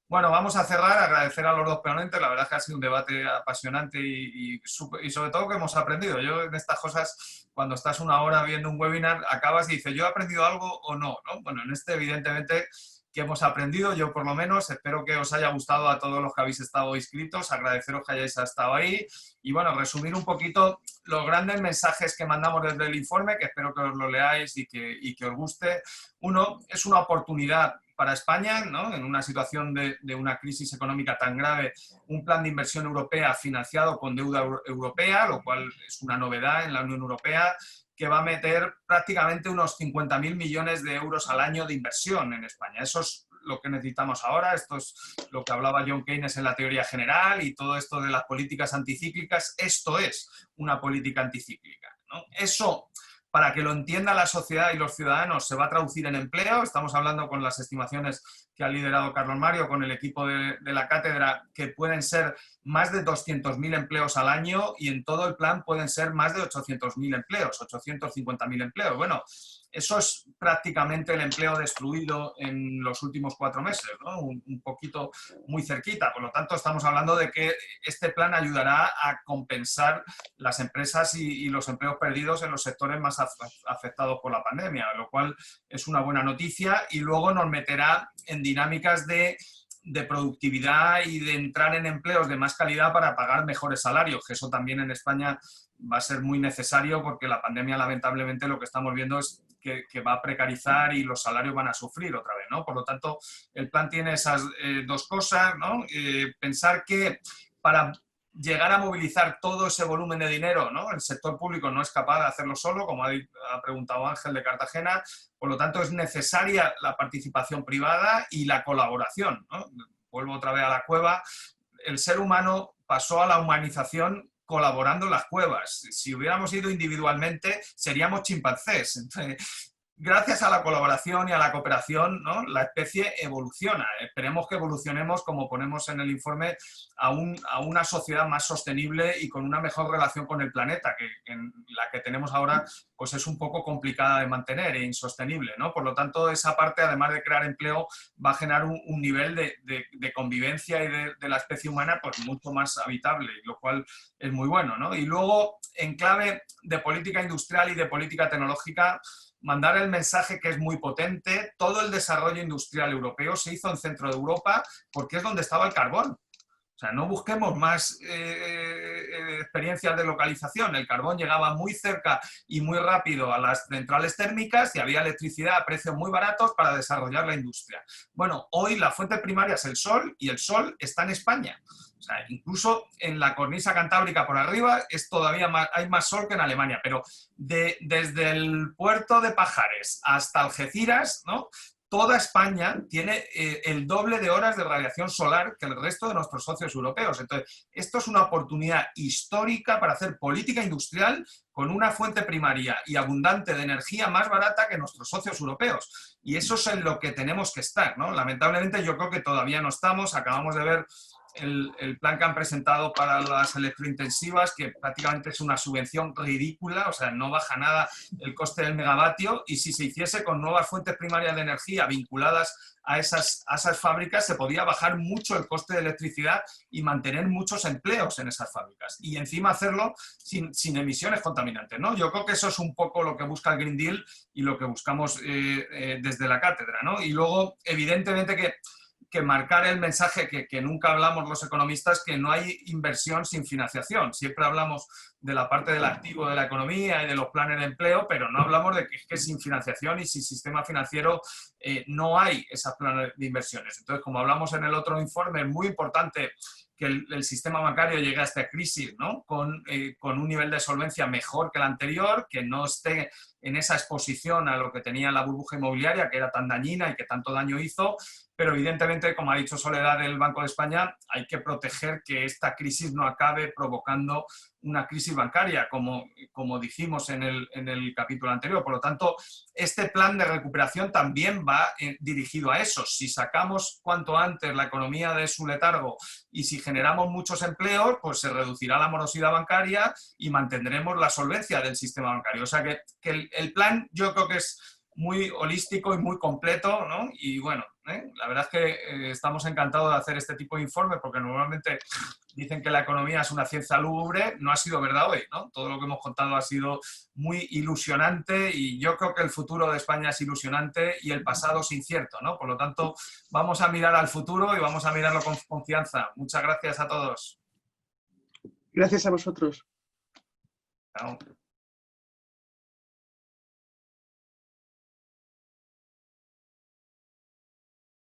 Bueno, vamos a cerrar, agradecer a los dos ponentes. La verdad es que ha sido un debate apasionante y sobre todo que hemos aprendido. Yo en estas cosas, cuando estás una hora viendo un webinar, acabas y dices, ¿yo he aprendido algo o no? Bueno, en este evidentemente que hemos aprendido, yo por lo menos. Espero que os haya gustado a todos los que habéis estado inscritos, agradeceros que hayáis estado ahí y bueno, resumir un poquito los grandes mensajes que mandamos desde el informe, que espero que os lo leáis y que os guste. Uno, es una oportunidad para España, ¿no? En una situación de una crisis económica tan grave, un plan de inversión europea financiado con deuda europea, lo cual es una novedad en la Unión Europea, que va a meter prácticamente unos 50.000 millones de euros al año de inversión en España. Eso es lo que necesitamos ahora. Esto es lo que hablaba John Keynes en la teoría general y todo esto de las políticas anticíclicas. Esto es una política anticíclica, ¿no? Eso, para que lo entienda la sociedad y los ciudadanos, se va a traducir en empleo. Estamos hablando con las estimaciones que ha liderado Carlos Mario, con el equipo de la cátedra, que pueden ser más de 200.000 empleos al año y en todo el plan pueden ser más de 800.000 empleos, 850.000 empleos. Bueno, eso es prácticamente el empleo destruido en los últimos 4 meses, ¿no? Un poquito muy cerquita. Por lo tanto, estamos hablando de que este plan ayudará a compensar las empresas y los empleos perdidos en los sectores más afectados por la pandemia, lo cual es una buena noticia y luego nos meterá en dinámicas de productividad y de entrar en empleos de más calidad para pagar mejores salarios, que eso también en España va a ser muy necesario porque la pandemia, lamentablemente, lo que estamos viendo es que va a precarizar y los salarios van a sufrir otra vez, ¿no? Por lo tanto, el plan tiene esas dos cosas, ¿no? Pensar que para llegar a movilizar todo ese volumen de dinero, ¿no? El sector público no es capaz de hacerlo solo, como ha preguntado Ángel de Cartagena, por lo tanto es necesaria la participación privada y la colaboración, ¿no? Vuelvo otra vez a la cueva. El ser humano pasó a la humanización colaborando en las cuevas. Si hubiéramos ido individualmente, seríamos chimpancés. Entonces, gracias a la colaboración y a la cooperación, ¿no? La especie evoluciona. Esperemos que evolucionemos, como ponemos en el informe, a una sociedad más sostenible y con una mejor relación con el planeta, que en la que tenemos ahora pues es un poco complicada de mantener e insostenible, ¿no? Por lo tanto, esa parte, además de crear empleo, va a generar un nivel de convivencia y de la especie humana pues mucho más habitable, lo cual es muy bueno, ¿no? Y luego, en clave de política industrial y de política tecnológica, mandar el mensaje que es muy potente. Todo el desarrollo industrial europeo se hizo en centro de Europa porque es donde estaba el carbón. O sea, no busquemos más experiencias de localización. El carbón llegaba muy cerca y muy rápido a las centrales térmicas y había electricidad a precios muy baratos para desarrollar la industria. Bueno, hoy la fuente primaria es el sol y el sol está en España. O sea, incluso en la cornisa cantábrica por arriba es todavía más, hay más sol que en Alemania, pero desde el puerto de Pajares hasta Algeciras, ¿no? Toda España tiene el doble de horas de radiación solar que el resto de nuestros socios europeos. Entonces, esto es una oportunidad histórica para hacer política industrial con una fuente primaria y abundante de energía más barata que nuestros socios europeos. Y eso es en lo que tenemos que estar, ¿no? Lamentablemente, yo creo que todavía no estamos. Acabamos de ver el plan que han presentado para las electrointensivas, que prácticamente es una subvención ridícula, o sea, no baja nada el coste del megavatio, y si se hiciese con nuevas fuentes primarias de energía vinculadas a esas fábricas, se podía bajar mucho el coste de electricidad y mantener muchos empleos en esas fábricas. Y encima hacerlo sin emisiones contaminantes, ¿no? Yo creo que eso es un poco lo que busca el Green Deal y lo que buscamos desde la cátedra, ¿no? Y luego, evidentemente, que marcar el mensaje que nunca hablamos los economistas, que no hay inversión sin financiación. Siempre hablamos de la parte del activo de la economía y de los planes de empleo, pero no hablamos de que sin financiación y sin sistema financiero no hay esas planes de inversiones. Entonces, como hablamos en el otro informe, es muy importante que el sistema bancario llegue a esta crisis, ¿no? Con un nivel de solvencia mejor que el anterior, que no esté en esa exposición a lo que tenía la burbuja inmobiliaria, que era tan dañina y que tanto daño hizo, pero evidentemente, como ha dicho Soledad del Banco de España, hay que proteger que esta crisis no acabe provocando una crisis bancaria, como dijimos en el capítulo anterior. Por lo tanto, este plan de recuperación también va dirigido a eso. Si sacamos cuanto antes la economía de su letargo y si generamos muchos empleos, pues se reducirá la morosidad bancaria y mantendremos la solvencia del sistema bancario. O sea que el plan yo creo que es muy holístico y muy completo, ¿no? Y bueno, la verdad es que estamos encantados de hacer este tipo de informes porque normalmente dicen que la economía es una ciencia lúgubre. No ha sido verdad hoy, ¿no? Todo lo que hemos contado ha sido muy ilusionante y yo creo que el futuro de España es ilusionante y el pasado es incierto, ¿no? Por lo tanto, vamos a mirar al futuro y vamos a mirarlo con confianza. Muchas gracias a todos. Gracias a vosotros. Chao.